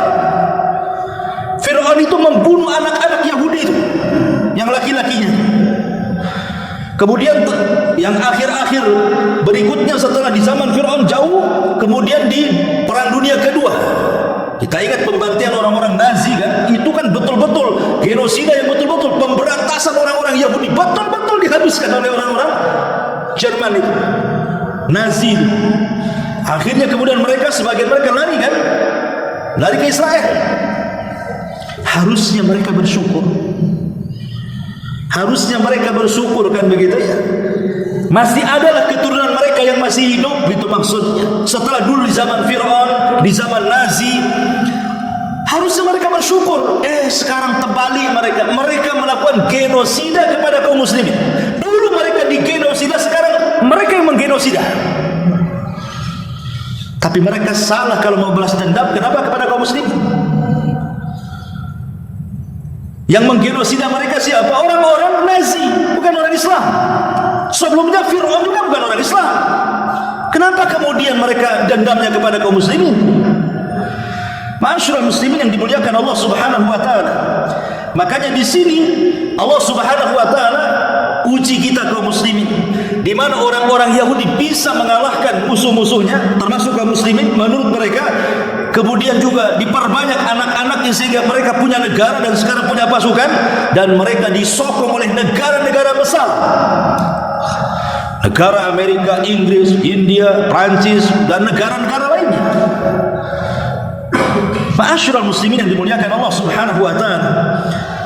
Fir'aun itu membunuh anak-anak Yahudi itu, yang laki-lakinya. Kemudian yang akhir-akhir berikutnya setelah di zaman Fir'aun jauh, kemudian di Perang Dunia Kedua, kita ingat pembantaian orang-orang Nazi kan? Itu kan betul-betul genosida yang betul-betul pemberantasan orang-orang Yahudi, betul-betul dihabiskan oleh orang-orang Jerman itu, Nazi itu. Akhirnya kemudian sebagian mereka lari kan? Lari ke Israel. Harusnya mereka bersyukur. Harusnya mereka bersyukur kan begitu ya. Masih adalah keturunan mereka yang masih hidup, gitu maksudnya. Setelah dulu di zaman Fir'aun, di zaman Nazi, harusnya mereka bersyukur. Sekarang terbalik mereka melakukan genosida kepada kaum muslimin. Dulu mereka digenosida, sekarang mereka yang menggenosida. Tapi mereka salah kalau mau balas dendam. Kenapa kepada kaum muslimin? Yang menggenosida mereka siapa? Orang-orang Nazi, bukan orang Islam. Sebelumnya Fir'aun juga bukan orang Islam. Kenapa kemudian mereka dendamnya kepada kaum muslimin? Ma'asyiral muslimin yang dimuliakan Allah Subhanahu wa taala. Makanya di sini Allah Subhanahu wa taala uji kita kaum muslimin, di mana orang-orang Yahudi bisa mengalahkan musuh-musuhnya termasuk kaum muslimin menurut mereka. Kemudian juga diperbanyak anak-anaknya sehingga mereka punya negara dan sekarang punya pasukan, dan mereka disokong oleh negara-negara besar, negara Amerika, Inggris, India, Prancis, dan negara-negara lainnya. Ma'asyiral muslimin yang dimuliakan Allah Subhanahu wa taala.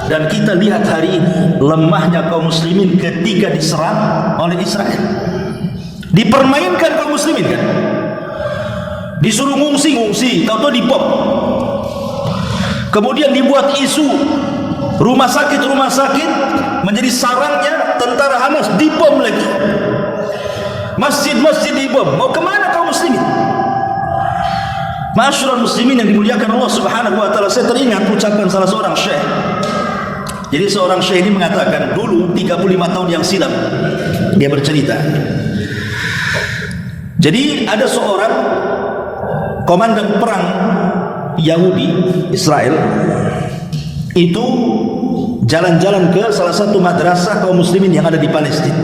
Dan kita lihat hari ini lemahnya kaum muslimin ketika diserang oleh Israel. Dipermainkan kaum muslimin kan? Disuruh ngungsi, tahu-tahu dibom. Kemudian dibuat isu rumah sakit menjadi sarangnya tentara Hamas, dibom lagi. Masjid-masjid dibom. Mau kemana kaum muslimin? Ma'asyiral muslimin yang dimuliakan Allah Subhanahu wa taala, saya teringat ucapan salah seorang syekh. Jadi seorang syekh ini mengatakan dulu 35 tahun yang silam dia bercerita. Jadi ada seorang komandan perang Yahudi Israel itu jalan-jalan ke salah satu madrasah kaum muslimin yang ada di Palestina.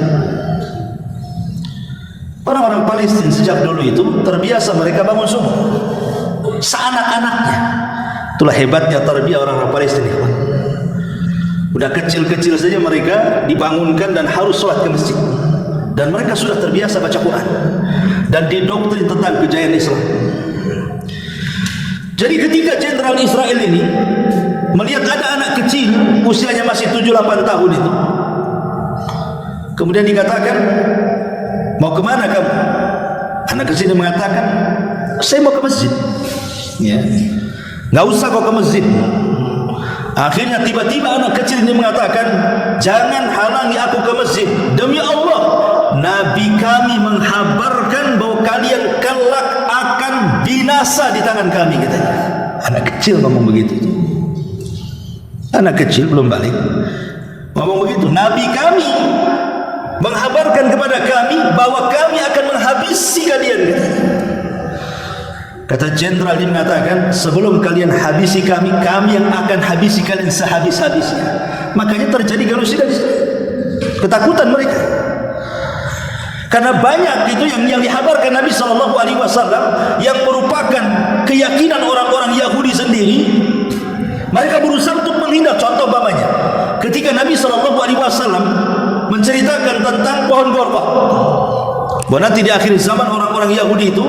Orang-orang Palestina sejak dulu itu terbiasa mereka bangun subuh seanak-anaknya. Itulah hebatnya tarbiyah orang-orang Palestina. Udah kecil-kecil saja mereka dibangunkan dan harus sholat ke masjid, dan mereka sudah terbiasa baca Quran dan didoktrin tentang kejayaan Islam. Jadi ketika jenderal Israel ini melihat ada anak kecil usianya masih 7-8 tahun itu, kemudian dikatakan, mau kemana kamu? Anak kecil ini mengatakan, saya mau ke masjid. Ya, nggak usah kau ke masjid. Akhirnya tiba-tiba anak kecil ini mengatakan, jangan halangi aku ke masjid. Demi Allah, Nabi kami menghabarkan bahwa kalian kelak akan binasa di tangan kami, katanya. Anak kecil ngomong begitu. Anak kecil belum balik ngomong begitu. Nabi kami menghabarkan kepada kami bahwa kami akan menghabisi kalian, katanya. Kata jenderal ini mengatakan, sebelum kalian habisi kami yang akan habisi kalian sehabis-habisnya. Makanya terjadi genosida di sini. Ketakutan mereka. Karena banyak itu yang dihabarkan Nabi SAW yang merupakan keyakinan orang-orang Yahudi sendiri. Mereka berusaha untuk menghindar. Contoh umpamanya, ketika Nabi SAW menceritakan tentang pohon Gorgah, bahwa nanti di akhir zaman orang-orang Yahudi itu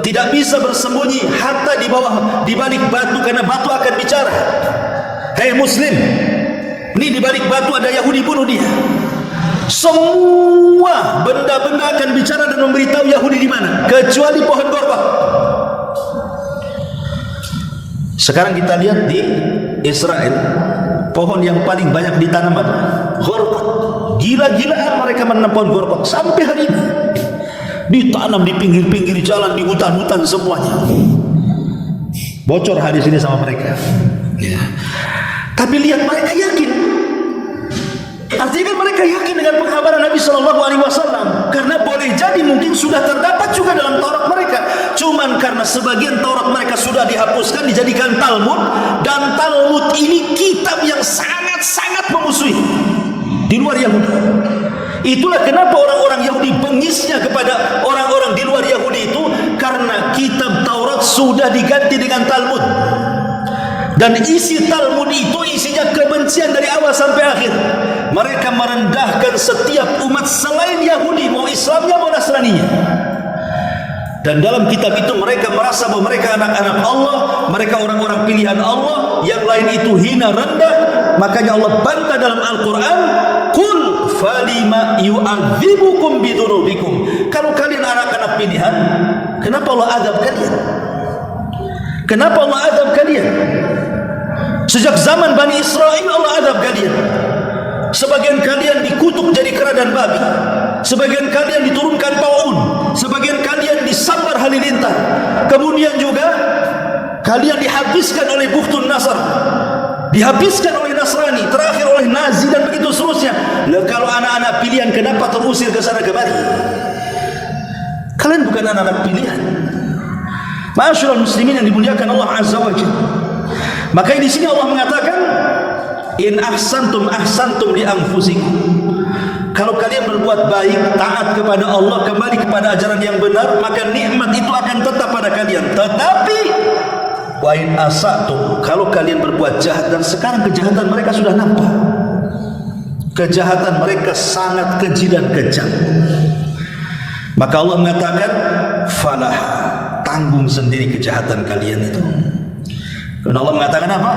tidak bisa bersembunyi harta di balik batu, karena batu akan bicara. Hei muslim, ini di balik batu ada Yahudi, bunuh dia. Semua benda-benda akan bicara dan memberitahu Yahudi di mana, kecuali pohon Gorgah. Sekarang kita lihat di Israel, pohon yang paling banyak ditanam adalah Gorgah. Gila-gilaan mereka menanam pohon Gorgah sampai hari ini. Ditanam di pinggir-pinggir jalan, di hutan-hutan semuanya. Bocor hadis ini sama mereka. Ya. Tapi lihat mereka yakin. Artinya kan mereka yakin dengan penghabaran Nabi Shallallahu Alaihi Wasallam, karena boleh jadi mungkin sudah terdapat juga dalam Taurat mereka. Cuman karena sebagian Taurat mereka sudah dihapuskan, dijadikan Talmud, dan Talmud ini kitab yang sangat-sangat memusuhi di luar Yahudi. Itulah kenapa orang-orang Yahudi bengisnya kepada orang-orang di luar Yahudi itu, karena kitab Taurat sudah diganti dengan Talmud. Dan isi Talmud itu isinya kebencian dari awal sampai akhir. Mereka merendahkan setiap umat selain Yahudi, mau Islamnya mau Nasraninya. Dan dalam kitab itu mereka merasa bahwa mereka anak-anak Allah, mereka orang-orang pilihan Allah, yang lain itu hina rendah. Makanya Allah bantah dalam Al-Quran, Qul falima yu'adzibukum bidunubikum. Kalau kalian anak-anak pilihan, kenapa Allah azab kalian? Kenapa Allah azab kalian? Sejak zaman Bani Israel Allah azab kalian. Sebagian kalian dikutuk jadi kera dan babi, sebagian kalian diturunkan taun, sebagian kalian disambar halilintar, kemudian juga kalian dihabiskan oleh Bukhtun Nasr, dihabiskan oleh Nasrani, terakhir oleh Nazi, dan begitu seterusnya. Lah kalau anak-anak pilihan kenapa terusir ke sana kemari? Kalian bukan anak-anak pilihan. Ma'asyiral muslimin yang dimuliakan Allah Azza wa Jalla. Maka di sini Allah mengatakan, in ahsantum ahsantum li anfusikum. Kalau kalian berbuat baik, taat kepada Allah, kembali kepada ajaran yang benar, maka nikmat itu akan tetap pada kalian. Tetapi wa in asatum, kalau kalian berbuat jahat, dan sekarang kejahatan mereka sudah nampak. Kejahatan mereka sangat keji dan kejam. Maka Allah mengatakan, falah, tanggung sendiri kejahatan kalian itu. Dan Allah mengatakan apa?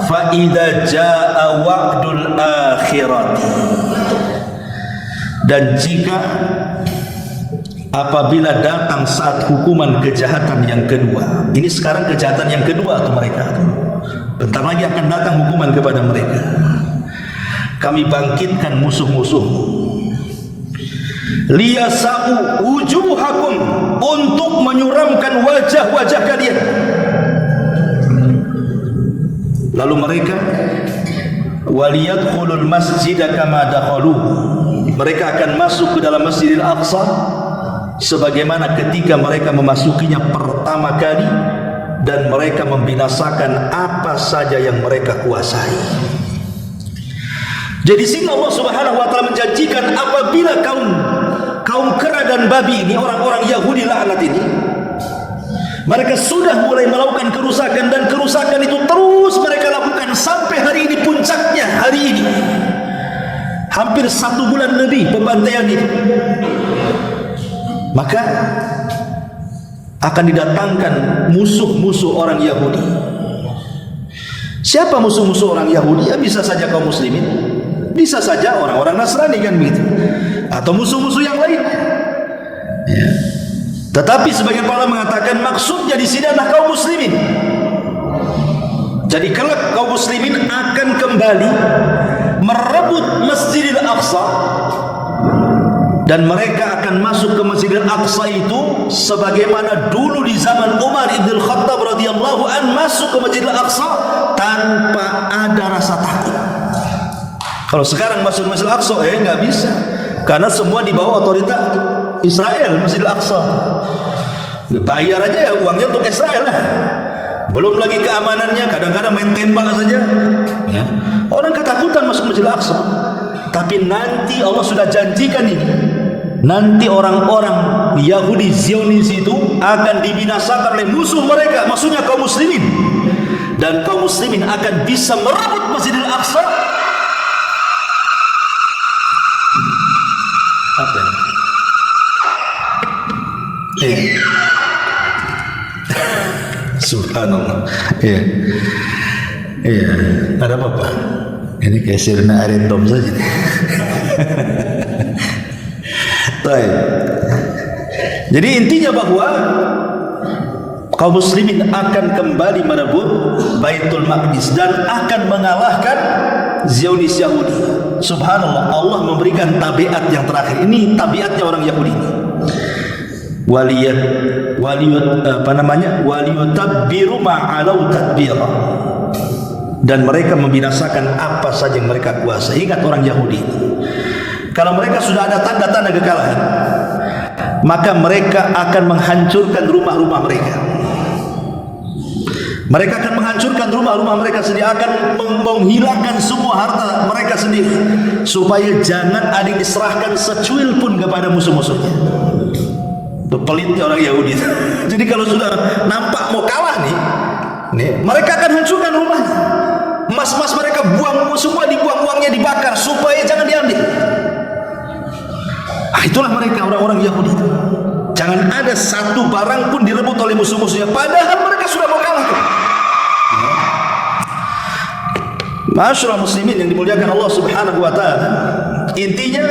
Fa idza jaa wa'dul akhirati. Dan jika apabila datang saat hukuman kejahatan yang kedua. Ini sekarang kejahatan yang kedua atau mereka. Bentar lagi akan datang hukuman kepada mereka. Kami bangkitkan musuh-musuh. Liyasa'u wujuhakum, untuk menyuramkan wajah-wajah kalian. Lalu mereka waliyadkhulul masjida kama dakhalu, mereka akan masuk ke dalam Masjidil Aqsa sebagaimana ketika mereka memasukinya pertama kali, dan mereka membinasakan apa saja yang mereka kuasai. Jadi sini Allah Subhanahu wa taala menjanjikan apabila kaum kera dan babi ini, orang-orang Yahudi laknat ini, mereka sudah mulai melakukan kerusakan, dan kerusakan itu terus mereka lakukan sampai hari ini, puncaknya hari ini. Hampir 1 bulan lebih pembantaian itu. Maka akan didatangkan musuh-musuh orang Yahudi. Siapa musuh-musuh orang Yahudi? Ya bisa saja kaum muslimin, bisa saja orang-orang Nasrani, kan begitu, atau musuh-musuh yang lain. Ya. Tetapi sebagian para mengatakan maksudnya di sini adalah kaum muslimin. Jadi kelak kaum muslimin akan kembali merebut Masjidil Aqsa, dan mereka akan masuk ke Masjidil Aqsa itu sebagaimana dulu di zaman Umar ibn Khattab radhiyallahu an masuk ke Masjidil Aqsa tanpa ada rasa takut. Kalau sekarang masuk ke Masjidil Aqsa nggak bisa, karena semua di bawah otoritas Israel. Masjidil Aqsa bayar aja ya uangnya untuk Israel lah. Belum lagi keamanannya, kadang-kadang main tembak saja ya. Orang ketakutan masuk Masjidil Aqsa. Tapi nanti Allah sudah janjikan ini, nanti orang-orang Yahudi Zionis itu akan dibinasakan oleh musuh mereka, maksudnya kaum muslimin. Dan kaum muslimin akan bisa merebut Masjidil Aqsa. Apa ya? Subhanallah. Iya. Iya, ada apa? Ini kayak sirna arendom saja. Baik. Jadi intinya bahwa kaum muslimin akan kembali merebut Baitul Maqdis dan akan mengalahkan Zionis Yahudi. Subhanallah, Allah memberikan tabiat yang terakhir. Ini tabiatnya orang Yahudi. Waliyutabbiru ma'alau tadbira. dan mereka membinasakan apa saja yang mereka kuasai. Ingat orang Yahudi, kalau mereka sudah ada tanda-tanda kekalahan, maka mereka akan menghancurkan rumah-rumah mereka. Mereka akan menghancurkan rumah-rumah mereka sendiri, akan menghilangkan semua harta mereka sendiri, supaya jangan ada yang diserahkan secuil pun kepada musuh-musuhnya. Pelitnya orang Yahudi. Jadi kalau sudah nampak mau kalah nih, mereka akan hancurkan rumahnya. Emas-emas mereka buang semua, dibuang, uangnya dibakar supaya jangan diambil. Itulah mereka orang-orang Yahudi. Jangan ada satu barang pun direbut oleh musuh-musuhnya, padahal mereka sudah mau kalah. Ma'asyiral muslimin yang dimuliakan Allah Subhanahu wa taala, intinya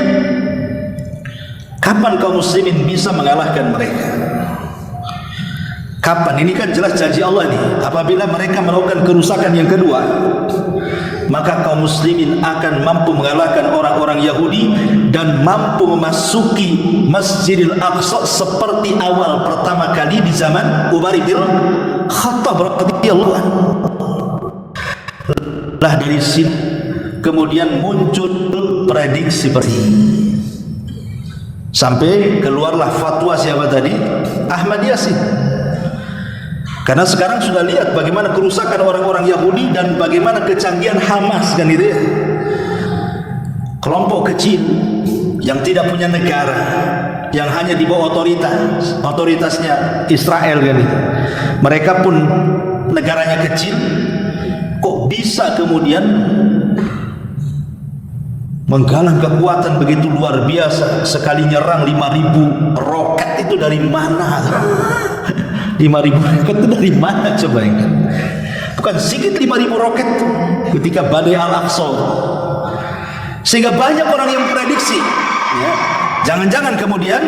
kapan kaum muslimin bisa mengalahkan mereka? Kapan? Ini kan jelas janji Allah nih. Apabila mereka melakukan kerusakan yang kedua, maka kaum muslimin akan mampu mengalahkan orang-orang Yahudi dan mampu memasuki Masjidil Aqsa seperti awal pertama kali di zaman Umar bin Khattab radhiyallahu anhu. Lah dari sini kemudian muncul prediksi seperti ini. Sampai keluarlah fatwa siapa tadi? Ahmad Yasin. Karena sekarang sudah lihat bagaimana kerusakan orang-orang Yahudi dan bagaimana kecanggihan Hamas kan itu ya. Kelompok kecil yang tidak punya negara, yang hanya di bawah otoritasnya Israel kan itu. Mereka pun negaranya kecil, kok bisa kemudian menggalang kekuatan begitu luar biasa. Sekali nyerang 5.000 roket itu dari mana? 5.000 roket itu dari mana coba ingat? Bukan sedikit 5.000 roket ketika badai Al-Aqsa. Sehingga banyak orang yang prediksi, ya, jangan-jangan kemudian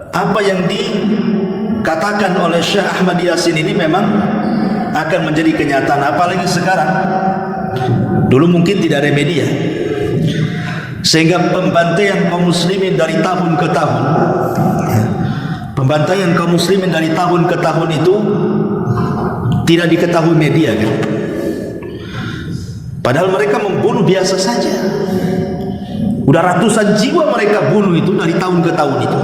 apa yang dikatakan oleh Syekh Ahmad Yasin ini memang akan menjadi kenyataan. Apalagi sekarang, dulu mungkin tidak ada media, sehingga pembantaian kaum muslimin dari tahun ke tahun, pembantaian kaum muslimin dari tahun ke tahun itu tidak diketahui media kan? Padahal mereka membunuh biasa saja. Udah ratusan jiwa mereka bunuh itu dari tahun ke tahun itu.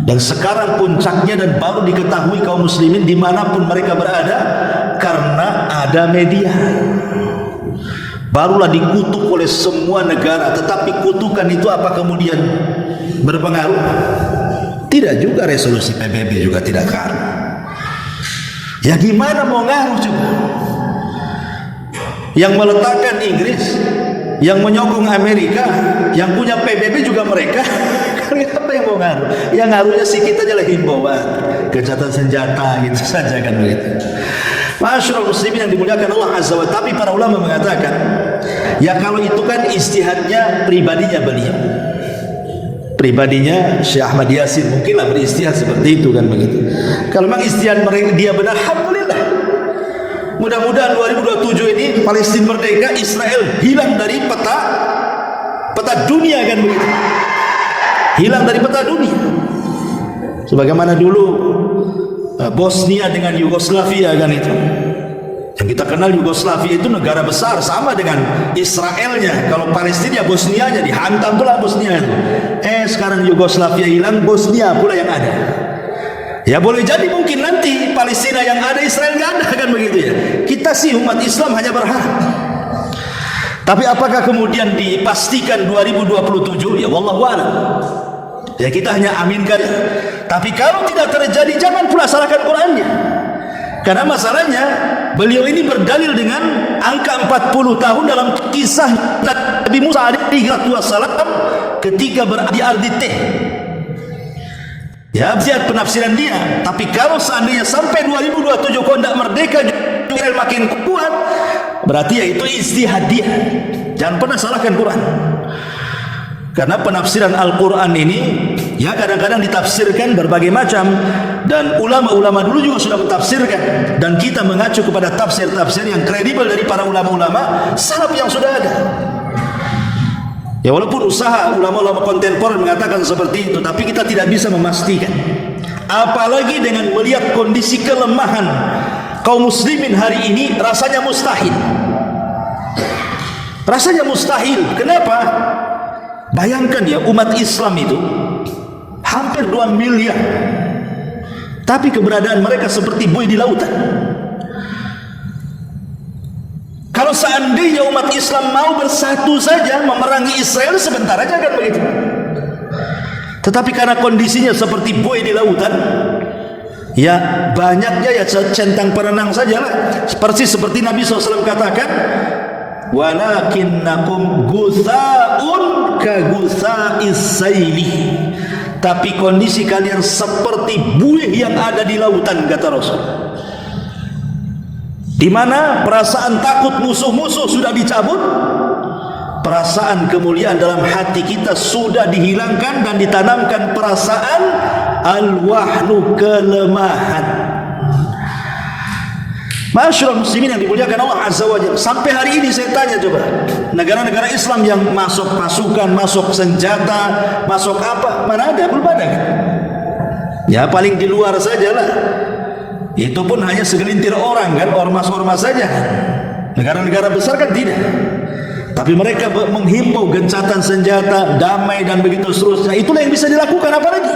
Dan sekarang puncaknya dan baru diketahui kaum muslimin dimanapun mereka berada karena ada media. Barulah dikutuk oleh semua negara. Tetapi kutukan itu apa kemudian berpengaruh? Tidak juga, resolusi PBB juga tidak ngaruh. Ya gimana mau ngaruh coba? Yang meletakkan Inggris, yang menyokong Amerika, yang punya PBB juga mereka. Apa yang mau ngaruh? Yang ngaruhnya sih kita aja lagi himbauan, gencatan senjata gitu saja kan begitu. Masyaallah muslimin yang dimuliakan Allah Azza wa Jalla. Tapi para ulama mengatakan, ya kalau itu kan ijtihadnya pribadinya beliau. Pribadinya Syekh Ahmad Yasin mungkinlah beristihad seperti itu kan begitu. Kalau memang istihad mereka dia benar, alhamdulillah. Mudah-mudahan 2027 ini Palestina merdeka, Israel hilang dari peta dunia kan begitu. Hilang dari peta dunia. Sebagaimana dulu Bosnia dengan Yugoslavia kan itu. Yang kita kenal Yugoslavia itu negara besar sama dengan Israelnya. Kalau Palestina Bosnianya dihantam pula Bosnia itu. Sekarang Yugoslavia hilang, Bosnia pula yang ada. Ya boleh jadi mungkin nanti Palestina yang ada, Israel nggak ada kan begitu ya. Kita sih umat Islam hanya berharap. Tapi apakah kemudian dipastikan 2027? Ya wallahu a'lam. Ya kita hanya aminkan. Tapi kalau tidak terjadi, jangan pula salahkan Qur'annya. Karena masalahnya beliau ini berdalil dengan angka 40 tahun dalam kisah Nabi Musa alaihi wassalam ketika berada di Ardi Teh. Ya, lihat penafsiran dia. Tapi kalau seandainya sampai 2027 kau tidak merdeka, Israel makin kuat, berarti ya itu ijtihad dia. Jangan pernah salahkan Quran. Karena penafsiran Al-Quran ini ya kadang-kadang ditafsirkan berbagai macam, dan ulama-ulama dulu juga sudah mentafsirkan, dan kita mengacu kepada tafsir-tafsir yang kredibel dari para ulama-ulama salaf yang sudah ada. Ya walaupun usaha ulama-ulama kontemporer mengatakan seperti itu, tapi kita tidak bisa memastikan apalagi dengan melihat kondisi kelemahan kaum muslimin hari ini, rasanya mustahil. Rasanya mustahil. Kenapa? Bayangkan ya, umat Islam itu hampir 2 miliar, tapi keberadaan mereka seperti buih di lautan. Kalau seandainya umat Islam mau bersatu saja memerangi Israel, sebentar aja kan begitu. Tetapi karena kondisinya seperti buih di lautan, ya banyaknya ya centang perenang sajalah. Persis seperti Nabi SAW katakan, walakinnakum gusaun ka gusa'is saili. Tapi kondisi kalian seperti buih yang ada di lautan, kata Rasul. Di mana perasaan takut musuh-musuh sudah dicabut, perasaan kemuliaan dalam hati kita sudah dihilangkan dan ditanamkan perasaan al-wahnu, kelemahan. Masyaallah muslimin yang dimuliakan Allah Azza wa Jalla, sampai hari ini saya tanya coba, negara-negara Islam yang masuk pasukan, masuk senjata, masuk apa, mana ada? Belum ada kan? Ya paling di luar sajalah. Itu pun hanya segelintir orang kan, ormas-ormas saja. Negara-negara besar kan tidak. Tapi mereka menghimbau gencatan senjata, damai dan begitu seterusnya. Itulah yang bisa dilakukan, apalagi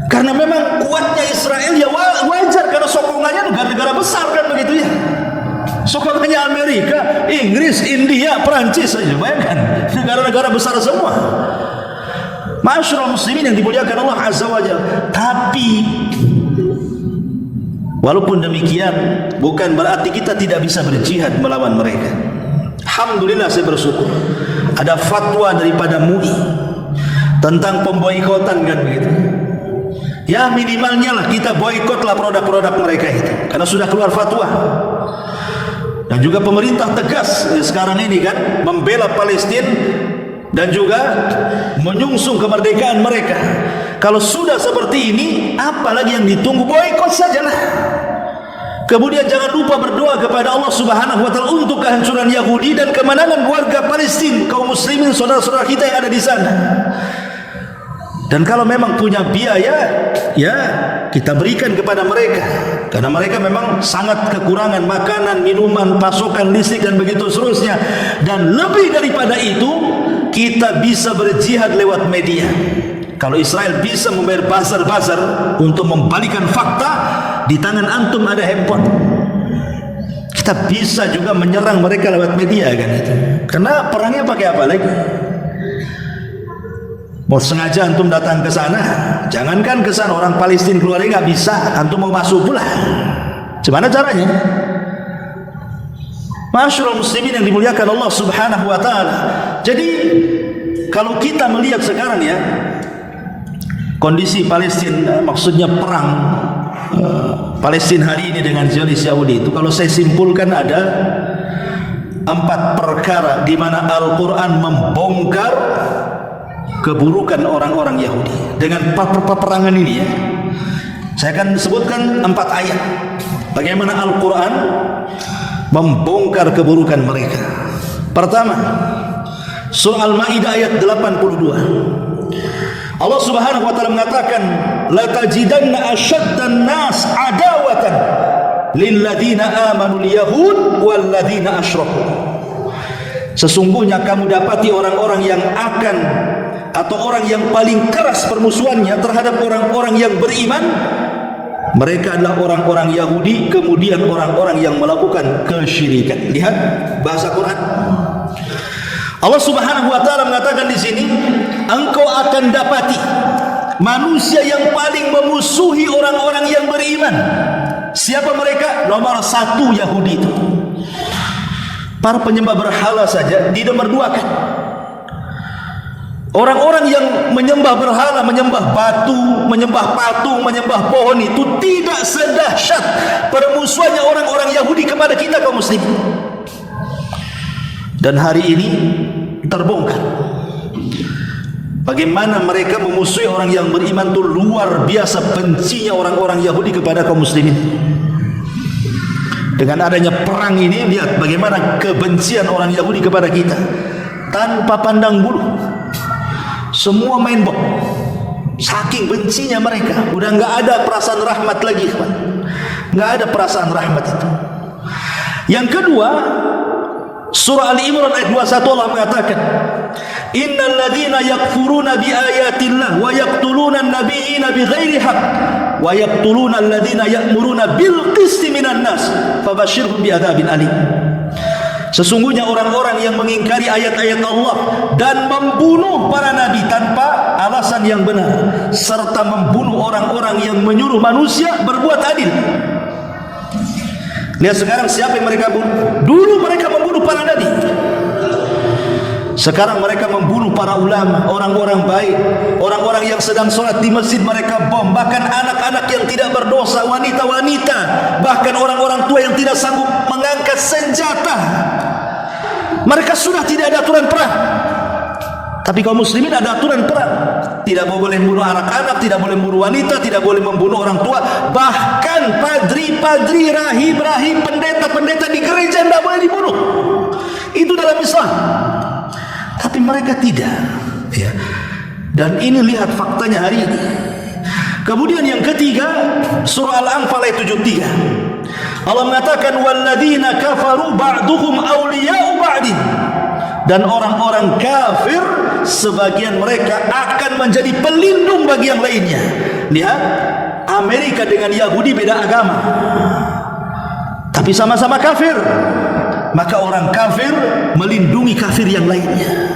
karena memang kuatnya Israel, ya wajar karena sokongannya negara-negara besar kan begitu ya. Sokongannya Amerika, Inggris, India, Perancis saja, bayangkan negara-negara besar semua. Masyaallah muslimin yang dimuliakan Allah Azza wa Jalla. Tapi walaupun demikian, bukan berarti kita tidak bisa berjihad melawan mereka. Alhamdulillah saya bersyukur ada fatwa daripada MUI tentang pemboikotan kan begitu. Ya minimalnya lah kita boikotlah produk-produk mereka itu, karena sudah keluar fatwa. Dan juga pemerintah tegas sekarang ini kan membela Palestina dan juga menyungsung kemerdekaan mereka. Kalau sudah seperti ini, apalagi yang ditunggu? Boikot sajalah. Kemudian jangan lupa berdoa kepada Allah Subhanahu wa taala untuk kehancuran Yahudi dan kemenangan warga Palestina, kaum muslimin, saudara-saudara kita yang ada di sana. Dan kalau memang punya biaya, ya kita berikan kepada mereka, karena mereka memang sangat kekurangan makanan, minuman, pasokan listrik dan begitu seterusnya. Dan lebih daripada itu, kita bisa berjihad lewat media. Kalau Israel bisa membayar bazar-bazar untuk membalikan fakta, di tangan antum ada handphone, kita bisa juga menyerang mereka lewat media kan itu. Karena perangnya pakai apa lagi? Mau sengaja antum datang ke sana, jangankan ke sana, orang Palestina keluarnya nggak bisa, antum mau masuk pula, gimana caranya? Masyaallah muslimin yang dimuliakan Allah Subhanahu wa taala. Jadi kalau kita melihat sekarang ya, kondisi Palestina, maksudnya perang Palestina hari ini dengan Zionis Yahudi itu, kalau saya simpulkan ada 4 perkara di mana Al-Quran membongkar keburukan orang-orang Yahudi dengan peperangan ini ya. Saya akan sebutkan 4 ayat bagaimana Al-Quran membongkar keburukan mereka. Pertama, surah Al-Maidah ayat 82. Allah Subhanahu wa taala mengatakan, la tajidanna asyaddan nas adawatan lil ladzina amanu al-yahud wal ladzina asyraku. Sesungguhnya kamu dapati orang-orang yang akan, atau orang yang paling keras permusuhannya terhadap orang-orang yang beriman, mereka adalah orang-orang Yahudi, kemudian orang-orang yang melakukan kesyirikan. Lihat bahasa Quran. Allah Subhanahu wa taala mengatakan di sini, engkau akan dapati manusia yang paling memusuhi orang-orang yang beriman. Siapa mereka? Nomor 1 Yahudi itu. Para penyembah berhala saja di nomor 2 kan. Orang-orang yang menyembah berhala, menyembah batu, menyembah patung, menyembah pohon itu tidak sedahsyat permusuhannya orang-orang Yahudi kepada kita kaum muslimin. Dan hari ini terbongkar bagaimana mereka memusuhi orang yang beriman itu, luar biasa bencinya orang-orang Yahudi kepada kaum muslimin. Dengan adanya perang ini, lihat bagaimana kebencian orang Yahudi kepada kita tanpa pandang bulu. Semua main bom, Saking bencinya mereka, udah nggak ada perasaan rahmat lagi, nggak ada perasaan rahmat itu. Yang kedua, surah Ali Imran ayat 21 Allah mengatakan, innal ladzina yakfuruna bi ayatillah wa yaqtuluna an-nabiyina bighairi haqq wa yaqtuluna alladzina ya'muruna bil qisti minan nas fabashshirhum bi'adzabin alim. Sesungguhnya orang-orang yang mengingkari ayat-ayat Allah dan membunuh para nabi tanpa alasan yang benar, serta membunuh orang-orang yang menyuruh manusia berbuat adil. Lihat sekarang siapa yang mereka bunuh? Dulu mereka membunuh para nabi, sekarang mereka membunuh para ulama, orang-orang baik, orang-orang yang sedang sholat di masjid mereka bom, bahkan anak-anak yang tidak berdosa, wanita-wanita, bahkan orang-orang tua yang tidak sanggup mengangkat senjata. Mereka sudah tidak ada aturan perang, tapi kaum muslimin ada aturan perang. Tidak boleh membunuh anak-anak, tidak boleh membunuh wanita, tidak boleh membunuh orang tua. Bahkan padri-padri, rahib-rahib, pendeta-pendeta di gereja tidak boleh dibunuh. Itu dalam Islam. Tapi mereka tidak, ya. Dan ini lihat faktanya hari ini. Kemudian yang ketiga, surah Al-Anfal ayat 73. Allah mengatakan walladzina kafaru ba'duhum awliya'u ba'din. Dan orang-orang kafir sebagian mereka akan menjadi pelindung bagi yang lainnya. Lihat, Amerika dengan Yahudi beda agama, tapi sama-sama kafir. Maka orang kafir melindungi kafir yang lainnya.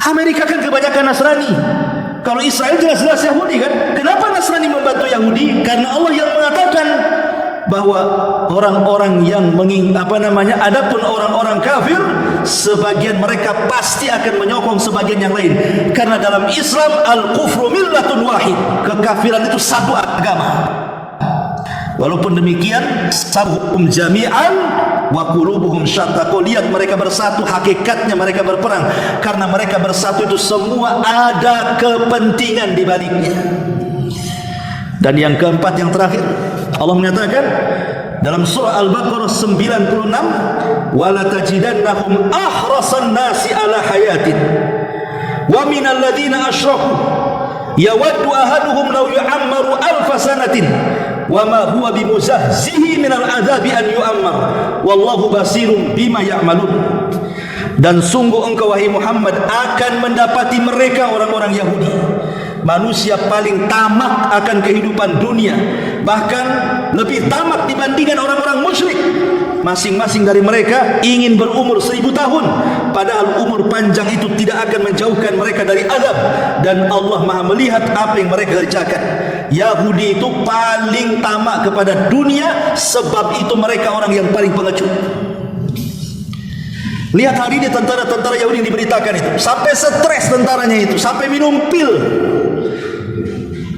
Amerika kan kebanyakan Nasrani. Kalau Israel jelas-jelas Yahudi kan. Kenapa Nasrani membantu Yahudi? Karena Allah yang mengatakan bahwa orang-orang yang adapun orang-orang kafir sebagian mereka pasti akan menyokong sebagian yang lain. Karena dalam Islam al-kufru millatun wahid, kekafiran itu satu agama. Walaupun demikian, sabhum jami'an wa qulubuhum syatta. Kau lihat mereka bersatu, hakikatnya mereka berperang karena mereka bersatu itu semua ada kepentingan di baliknya. Dan yang keempat, yang terakhir, Allah menyatakan dalam surah Al-Baqarah 96, wala tajidannahum ahrasan nasi ala hayatin wa minal ladzina asyraku yawaddu ahaduhum law yu'ammaru alfa sanatin wa ma huwa bimuzahzihi minal adzabi an yu'ammar wallahu basirun bima ya'malun. Dan sungguh engkau wahai Muhammad akan mendapati mereka orang-orang Yahudi, manusia paling tamak akan kehidupan dunia, bahkan lebih tamak dibandingkan orang-orang musyrik. Masing-masing dari mereka ingin berumur 1000 tahun, padahal umur panjang itu tidak akan menjauhkan mereka dari azab, dan Allah Maha melihat apa yang mereka kerjakan. Yahudi itu paling tamak kepada dunia, sebab itu mereka orang yang paling pengecut. Lihat hari ini tentara-tentara Yahudi yang diberitakan itu, sampai stres tentaranya itu, sampai minum pil.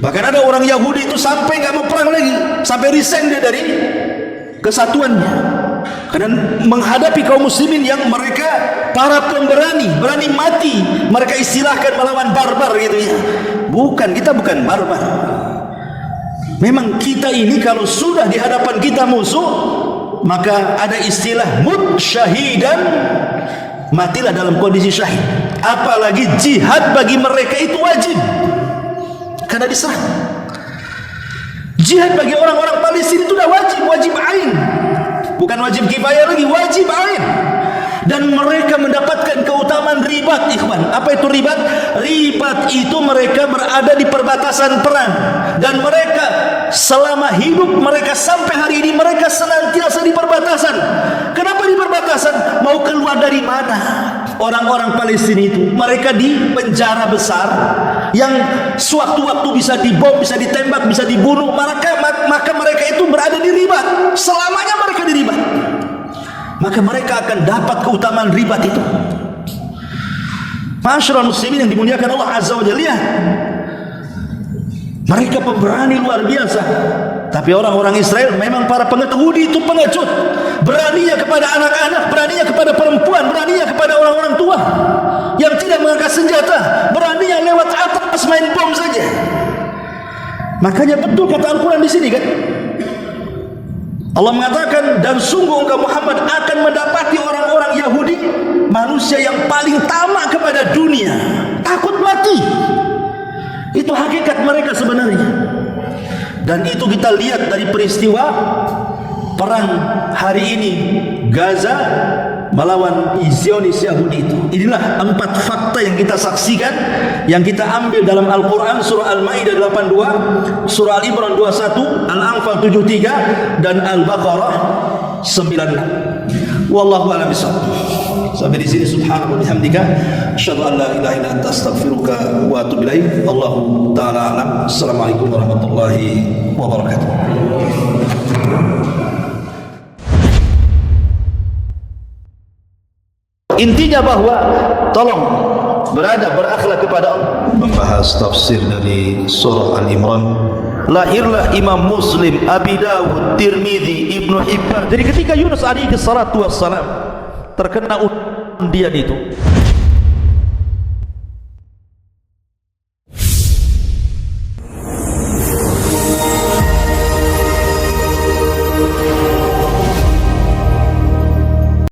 Bahkan ada orang Yahudi itu sampai nggak mau perang lagi, sampai resign dia dari kesatuannya, karena menghadapi kaum muslimin yang mereka para pemberani, berani mati. Mereka istilahkan melawan barbar gitu ya. Bukan, kita bukan barbar. Memang kita ini kalau sudah di hadapan kita musuh, maka ada istilah mut syahidan, matilah dalam kondisi syahid. Apalagi jihad bagi mereka itu wajib, karena diserang. Jihad bagi orang-orang Palestina itu sudah wajib, wajib ain, bukan wajib kifayah lagi, wajib ain. Dan mereka mendapatkan keutamaan ribat, ikhwan. Apa itu ribat? Ribat itu mereka berada di perbatasan perang, dan mereka selama hidup mereka sampai hari ini mereka senantiasa di perbatasan. Kenapa di perbatasan? Mau keluar dari mana? Orang-orang Palestina itu mereka di penjara besar yang sewaktu-waktu bisa dibom, bisa ditembak, bisa dibunuh. Maka mereka itu berada di ribat, selamanya mereka di ribat. Maka mereka akan dapat keutamaan ribat itu. Masyarul muslimin yang dimuliakan Allah Azza wa Jalla, lihat, mereka pemberani luar biasa. Tapi orang-orang Israel memang para Yahudi itu pengecut. Beraninya kepada anak-anak, beraninya kepada perempuan, beraninya kepada orang-orang tua yang tidak mengangkat senjata, beraninya lewat atas main bom saja. Makanya betul kata Al-Quran di sini kan, Allah mengatakan, dan sungguh engkau Muhammad akan mendapati orang-orang Yahudi, manusia yang paling tamak kepada dunia, takut mati. Itu hakikat mereka sebenarnya. Dan itu kita lihat dari peristiwa perang hari ini Gaza melawan Zionis Yahudi itu. Inilah 4 fakta yang kita saksikan, yang kita ambil dalam Al-Quran. Surah Al-Ma'idah 82, Surah Al-Imran 21, Al-Anfal 73, dan Al-Baqarah 96. Wallahu a'lam bishawab. Sampai di sini, subhanallahi wa bihamdika, asyhadu an la ilaha illa anta, astaghfiruka wa atubu ilaik. Wallahu ta'ala a'lam. Assalamualaikum warahmatullahi wabarakatuh. Intinya bahwa tolong berakhlak kepada Allah. Membahas tafsir dari surah Al-Imran. Lahirlah Imam Muslim, Abi Dawud, Tirmidzi, Ibnu Hibban. Jadi ketika Yunus alaihi salatu wassalam terkena undian itu,